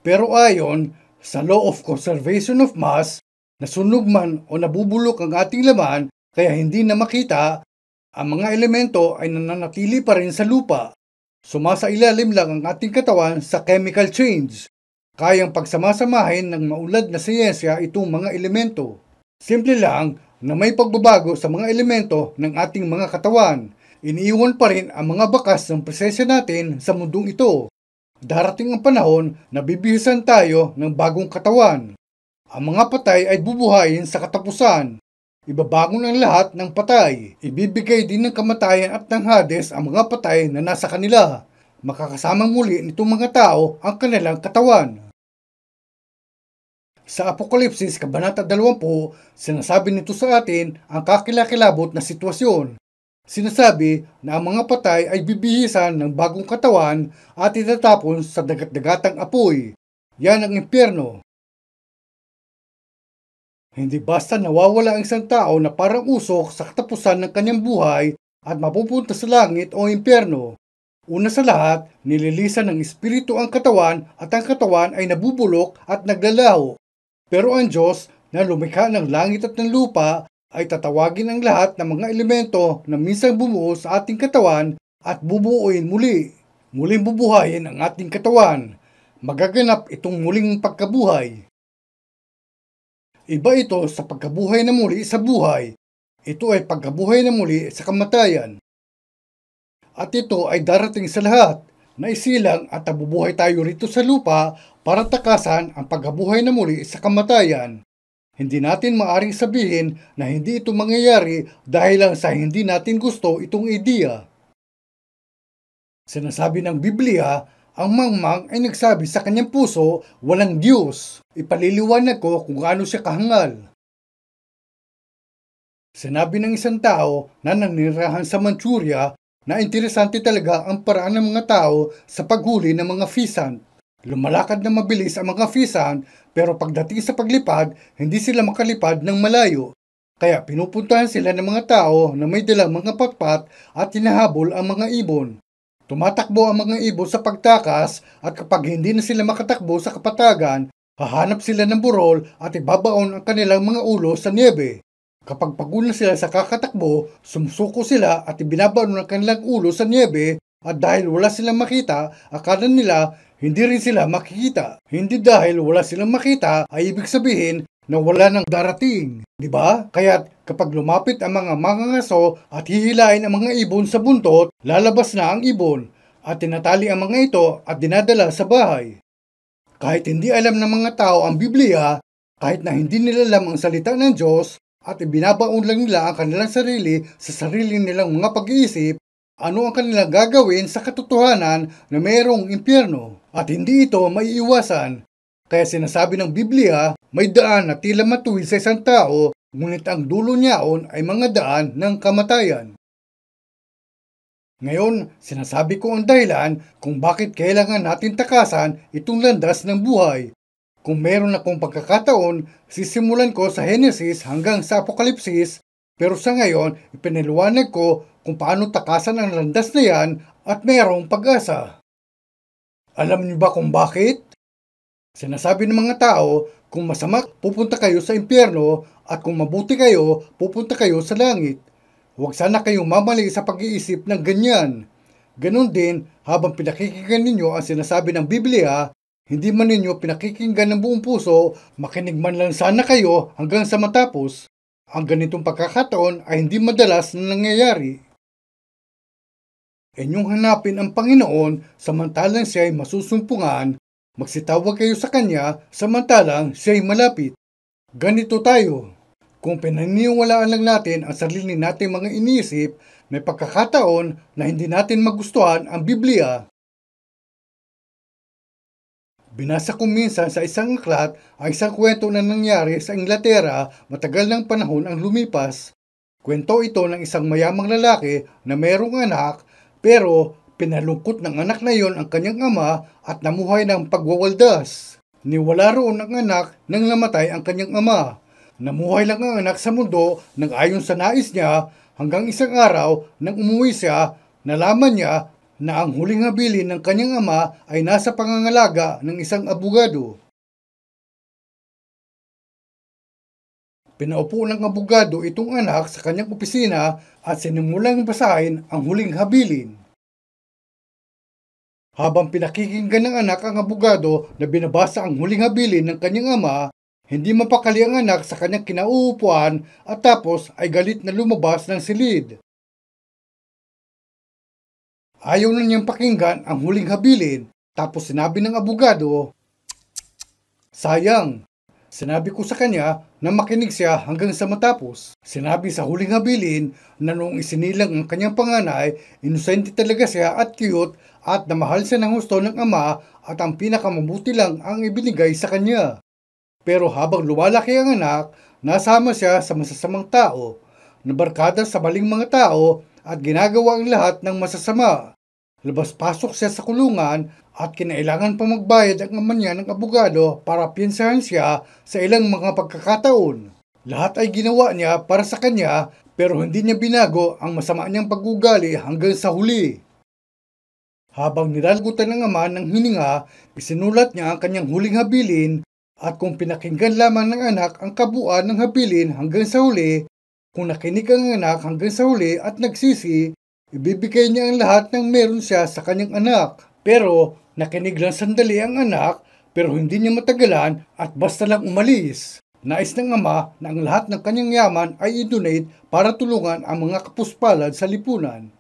Pero ayon sa Law of Conservation of Mass, nasunog man o nabubulok ang ating laman kaya hindi na makita, ang mga elemento ay nananatili pa rin sa lupa. Sumasailalim lang ang ating katawan sa chemical change. Kayang pagsamasamahin ng maulad na siyensya itong mga elemento. Simple lang na may pagbabago sa mga elemento ng ating mga katawan. Iniiwan pa rin ang mga bakas ng presensya natin sa mundong ito. Darating ang panahon na bibihisan tayo ng bagong katawan. Ang mga patay ay bubuhayin sa katapusan. Ibabangon ang lahat ng patay. Ibibigay din ng kamatayan at ng Hades ang mga patay na nasa kanila. Makakasamang muli nitong mga tao ang kanilang katawan. Sa Apokalipsis Kabanata 20, sinasabi nito sa atin ang kakilakilabot na sitwasyon. Sinasabi na ang mga patay ay bibihisan ng bagong katawan at itatapon sa dagat-dagatang apoy. Yan ang impyerno. Hindi basta nawawala ang isang tao na parang usok sa katapusan ng kanyang buhay at mapupunta sa langit o impyerno. Una sa lahat, nililisan ng espiritu ang katawan at ang katawan ay nabubulok at naglalaho. Pero ang Diyos na lumikha ng langit at ng lupa ay tatawagin ang lahat ng mga elemento na minsang bumuo sa ating katawan at bubuuin muli. Muling bubuhayin ang ating katawan. Magaganap itong muling pagkabuhay. Iba ito sa pagkabuhay na muli sa buhay. Ito ay pagkabuhay na muli sa kamatayan. At ito ay darating sa lahat. Naisilang at nabubuhay tayo rito sa lupa para takasan ang pagkabuhay na muli sa kamatayan. Hindi natin maaring sabihin na hindi ito mangyayari dahil lang sa hindi natin gusto itong ideya. Sinasabi ng Biblia, ang mangmang ay nagsabi sa kanyang puso, walang Diyos. Ipaliliwanag ko kung gaano siya kahangal. Sinabi ng isang tao na nanirahan sa Manchuria na interesante talaga ang paraan ng mga tao sa paghuli ng mga pheasant. Lumalakad na mabilis ang mga pheasant pero pagdating sa paglipad, hindi sila makalipad ng malayo. Kaya pinupuntahan sila ng mga tao na may dalang mga patpat at hinahabol ang mga ibon. Tumatakbo ang mga ibon sa pagtakas at kapag hindi na sila makatakbo sa kapatagan, hahanap sila ng burol at ibabaon ang kanilang mga ulo sa niebe. Kapag pagod na sila sa kakatakbo, sumusuko sila at ibinabaon ng kanilang ulo sa niebe at dahil wala silang makita, akala nila hindi rin sila makikita. Hindi dahil wala silang makita ay ibig sabihin na wala nang darating. Diba? Kaya't kapag lumapit ang mga mangangaso at hihilain ang mga ibon sa buntot, lalabas na ang ibon at tinatali ang mga ito at dinadala sa bahay. Kahit hindi alam ng mga tao ang Biblia, kahit na hindi nila alam ang salita ng Diyos, at ibinabaon lang nila ang kanilang sarili sa sarili nilang mga pag-iisip, ano ang kanilang gagawin sa katotohanan na mayroong impyerno. At hindi ito maiiwasan. Kaya sinasabi ng Biblia, may daan na tila matuwid sa isang tao, ngunit ang dulo niyaon ay mga daan ng kamatayan. Ngayon, sinasabi ko ang dahilan kung bakit kailangan natin takasan itong landas ng buhay. Kung meron akong pagkakataon, sisimulan ko sa Henesis hanggang sa Apokalipsis, pero sa ngayon, ipinaliwanag ko kung paano takasan ang landas na yan at mayroong pag-asa. Alam niyo ba kung bakit? Sinasabi ng mga tao, kung masama, pupunta kayo sa impyerno at kung mabuti kayo, pupunta kayo sa langit. Huwag sana kayong mamali sa pag-iisip ng ganyan. Ganon din, habang pinakikinggan ninyo ang sinasabi ng Biblia, hindi man ninyo pinakikinggan ng buong puso, makinig man lang sana kayo hanggang sa matapos. Ang ganitong pagkakataon ay hindi madalas na nangyayari. Inyong hanapin ang Panginoon samantalang siya ay masusumpungan, magsitawag kayo sa Kanya samantalang siya ay malapit. Ganito tayo. Kung pinaniniwalaan lang natin ang sarili nating mga iniisip, may pagkakataon na hindi natin magustuhan ang Biblia. Binasa ko minsan sa isang aklat ang isang kwento na nangyari sa Inglaterra matagal ng panahon ang lumipas. Kwento ito ng isang mayamang lalaki na mayroong anak pero pinalungkot ng anak na iyon ang kanyang ama at namuhay ng pagwawaldas. Niwala roon ang anak nang namatay ang kanyang ama. Namuhay lang ang anak sa mundo nang ayon sa nais niya hanggang isang araw nang umuwi siya, nalaman niya na ang huling habilin ng kanyang ama ay nasa pangangalaga ng isang abogado. Pinaupo ng abogado itong anak sa kanyang opisina at sinimulang basahin ang huling habilin. Habang pinakikinggan ng anak ang abogado na binabasa ang huling habilin ng kanyang ama, Hindi mapakali ang anak sa kanyang kinauupuan at tapos ay galit na lumabas ng silid. Ayaw na niyang pakinggan ang huling habilin, tapos sinabi ng abogado, sayang, sinabi ko sa kanya na makinig siya hanggang sa matapos. Sinabi sa huling habilin na noong isinilang ang kanyang panganay, inosente talaga siya at cute at namahal siya ng husto ng ama at ang pinakamabuti lang ang ibinigay sa kanya. Pero habang lumalaki ang anak, nasama siya sa masasamang tao, nabarkada sa maling mga tao at ginagawa ang lahat ng masasama. Labas-pasok siya sa kulungan at kinailangan pa magbayad ang ama niya ng abogado para piyansahan siya sa ilang mga pagkakataon. Lahat ay ginawa niya para sa kanya pero hindi niya binago ang masama niyang pag-ugali hanggang sa huli. Habang nilalagutan ng ama ng hininga, isinulat niya ang kanyang huling habilin at kung pinakinggan lamang ng anak ang kabuuan ng habilin hanggang sa huli, kung nakinig ang anak hanggang sa huli at nagsisi, ibibigay niya ang lahat ng meron siya sa kanyang anak. Pero nakinig lang sandali ang anak pero hindi niya matagalan at basta lang umalis. Nais ng ama na ang lahat ng kanyang yaman ay i-donate para tulungan ang mga kapuspalad sa lipunan.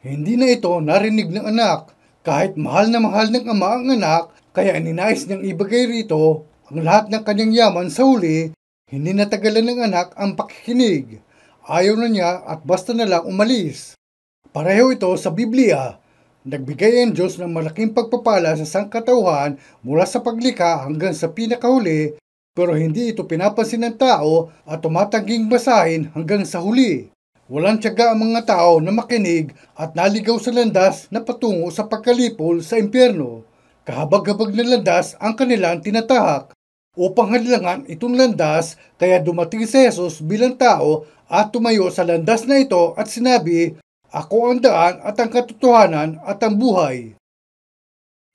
Hindi na ito narinig ng anak. Kahit mahal na mahal ng ama ang anak, kaya ninais niyang ibigay rito ang lahat ng kanyang yaman sa huli, hindi natagalan ng anak ang pakikinig. Ayaw na niya at basta na lang umalis. Pareho ito sa Biblia. Nagbigay ang Diyos ng malaking pagpapala sa sangkatauhan mula sa paglikha hanggang sa pinakahuli, pero hindi ito pinapansin ng tao at tumatanging basahin hanggang sa huli. Walang tiyaga ang mga tao na makinig at naligaw sa landas na patungo sa pagkalipol sa impyerno. Kahabag-habag na landas ang kanilang tinatahak. Upang hadlangan itong landas, kaya dumating si Jesus bilang tao at tumayo sa landas na ito at sinabi, "Ako ang daan at ang katotohanan at ang buhay."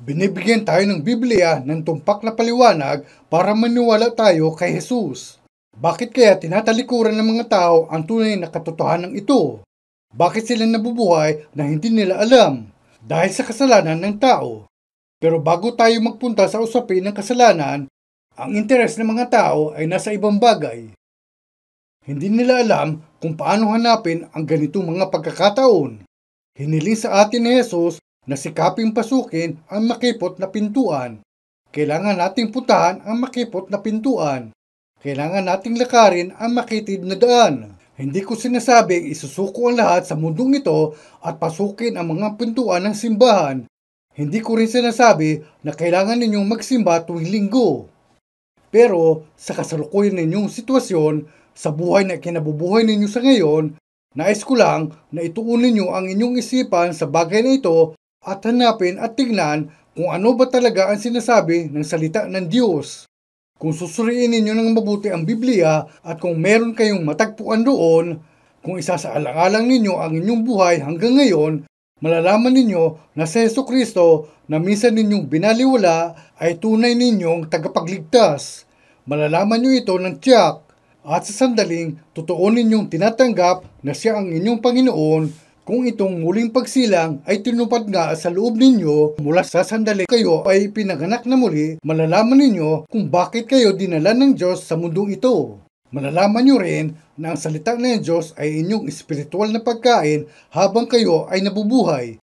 Binibigyan tayo ng Biblia ng tumpak na paliwanag para maniwala tayo kay Jesus. Bakit kaya tinatalikuran ng mga tao ang tunay na katotohanan ito? Bakit sila nabubuhay na hindi nila alam? Dahil sa kasalanan ng tao. Pero bago tayo magpunta sa usapin ng kasalanan, ang interes ng mga tao ay nasa ibang bagay. Hindi nila alam kung paano hanapin ang ganitong mga pagkakataon. Hiniling sa atin ni Jesus na sikaping pasukin ang makipot na pintuan. Kailangan nating puntahan ang makipot na pintuan. Kailangan nating lakarin ang makitid na daan. Hindi ko sinasabing isusuko ang lahat sa mundong ito at pasukin ang mga pintuan ng simbahan. Hindi ko rin sinasabi na kailangan ninyong magsimba tuwing linggo. Pero sa kasalukuyan ninyong sitwasyon, sa buhay na kinabubuhay ninyo sa ngayon, nais ko lang na ituon ninyo ang inyong isipan sa bagay na ito at hanapin at tignan kung ano ba talaga ang sinasabi ng salita ng Diyos. Kung susuriin ninyo ng mabuti ang Biblia at kung meron kayong matagpuan doon, kung isasaalang-alang ninyo ang inyong buhay hanggang ngayon, malalaman ninyo na si Jesucristo na minsan ninyong binaliwala ay tunay ninyong tagapagligtas. Malalaman nyo ito ng tiyak at sa sandaling totoo ninyong tinatanggap na siya ang inyong Panginoon kung itong muling pagsilang ay tinupad nga sa loob ninyo mula sa sandali kayo ay pinanganak na muli, malalaman ninyo kung bakit kayo dinala ng Diyos sa mundong ito. Malalaman nyo rin na ang salita ng Diyos ay inyong espiritual na pagkain habang kayo ay nabubuhay.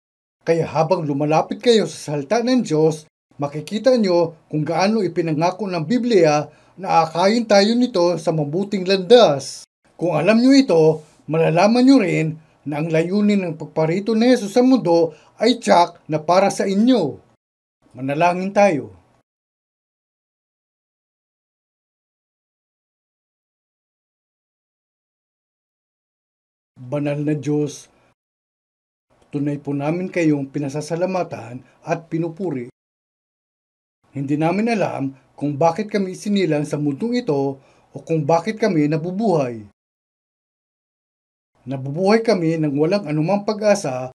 Kaya habang lumalapit kayo sa salita ng Diyos, makikita nyo kung gaano ipinangako ng Biblia na akayin tayo nito sa mabuting landas. Kung alam nyo ito, malalaman nyo rin na ang layunin ng pagparito ni Jesus sa mundo ay tiyak na para sa inyo. Manalangin tayo. Banal na Diyos, tunay po namin kayong pinasasalamatan at pinupuri. Hindi namin alam kung bakit kami isinilang sa mundong ito o kung bakit kami nabubuhay. Nabubuhay kami ng walang anumang pag-asa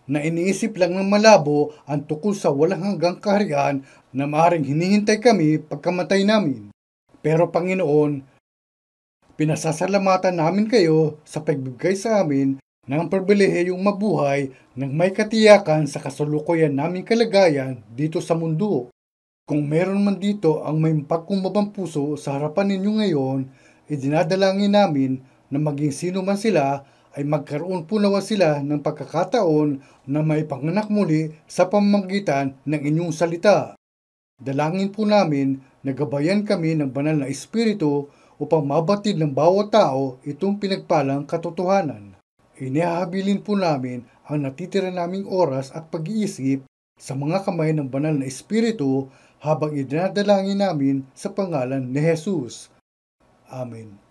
na iniisip lang ng malabo ang tukol sa walang hanggang kaharian na maaaring hinihintay kami pagkamatay namin. Pero Panginoon, pinasasalamatan namin kayo sa pagbibigay sa amin ng pribilehiyong mabuhay ng may katiyakan sa kasalukuyan naming kalagayan dito sa mundo. Kung meron man dito ang may pagkumbabang puso sa harapan ninyo ngayon, idinadalangin namin na maging sino man sila ay magkaroon po nawa sila ng pagkakataon na maipanganak muli sa pamamagitan ng inyong salita. Dalangin po namin na gabayan kami ng banal na Espiritu upang mabatid ng bawat tao itong pinagpalang katotohanan. Inihahabilin po namin ang natitira naming oras at pag-iisip sa mga kamay ng banal na Espiritu habang idinadalangin namin sa pangalan ni Jesus. Amen.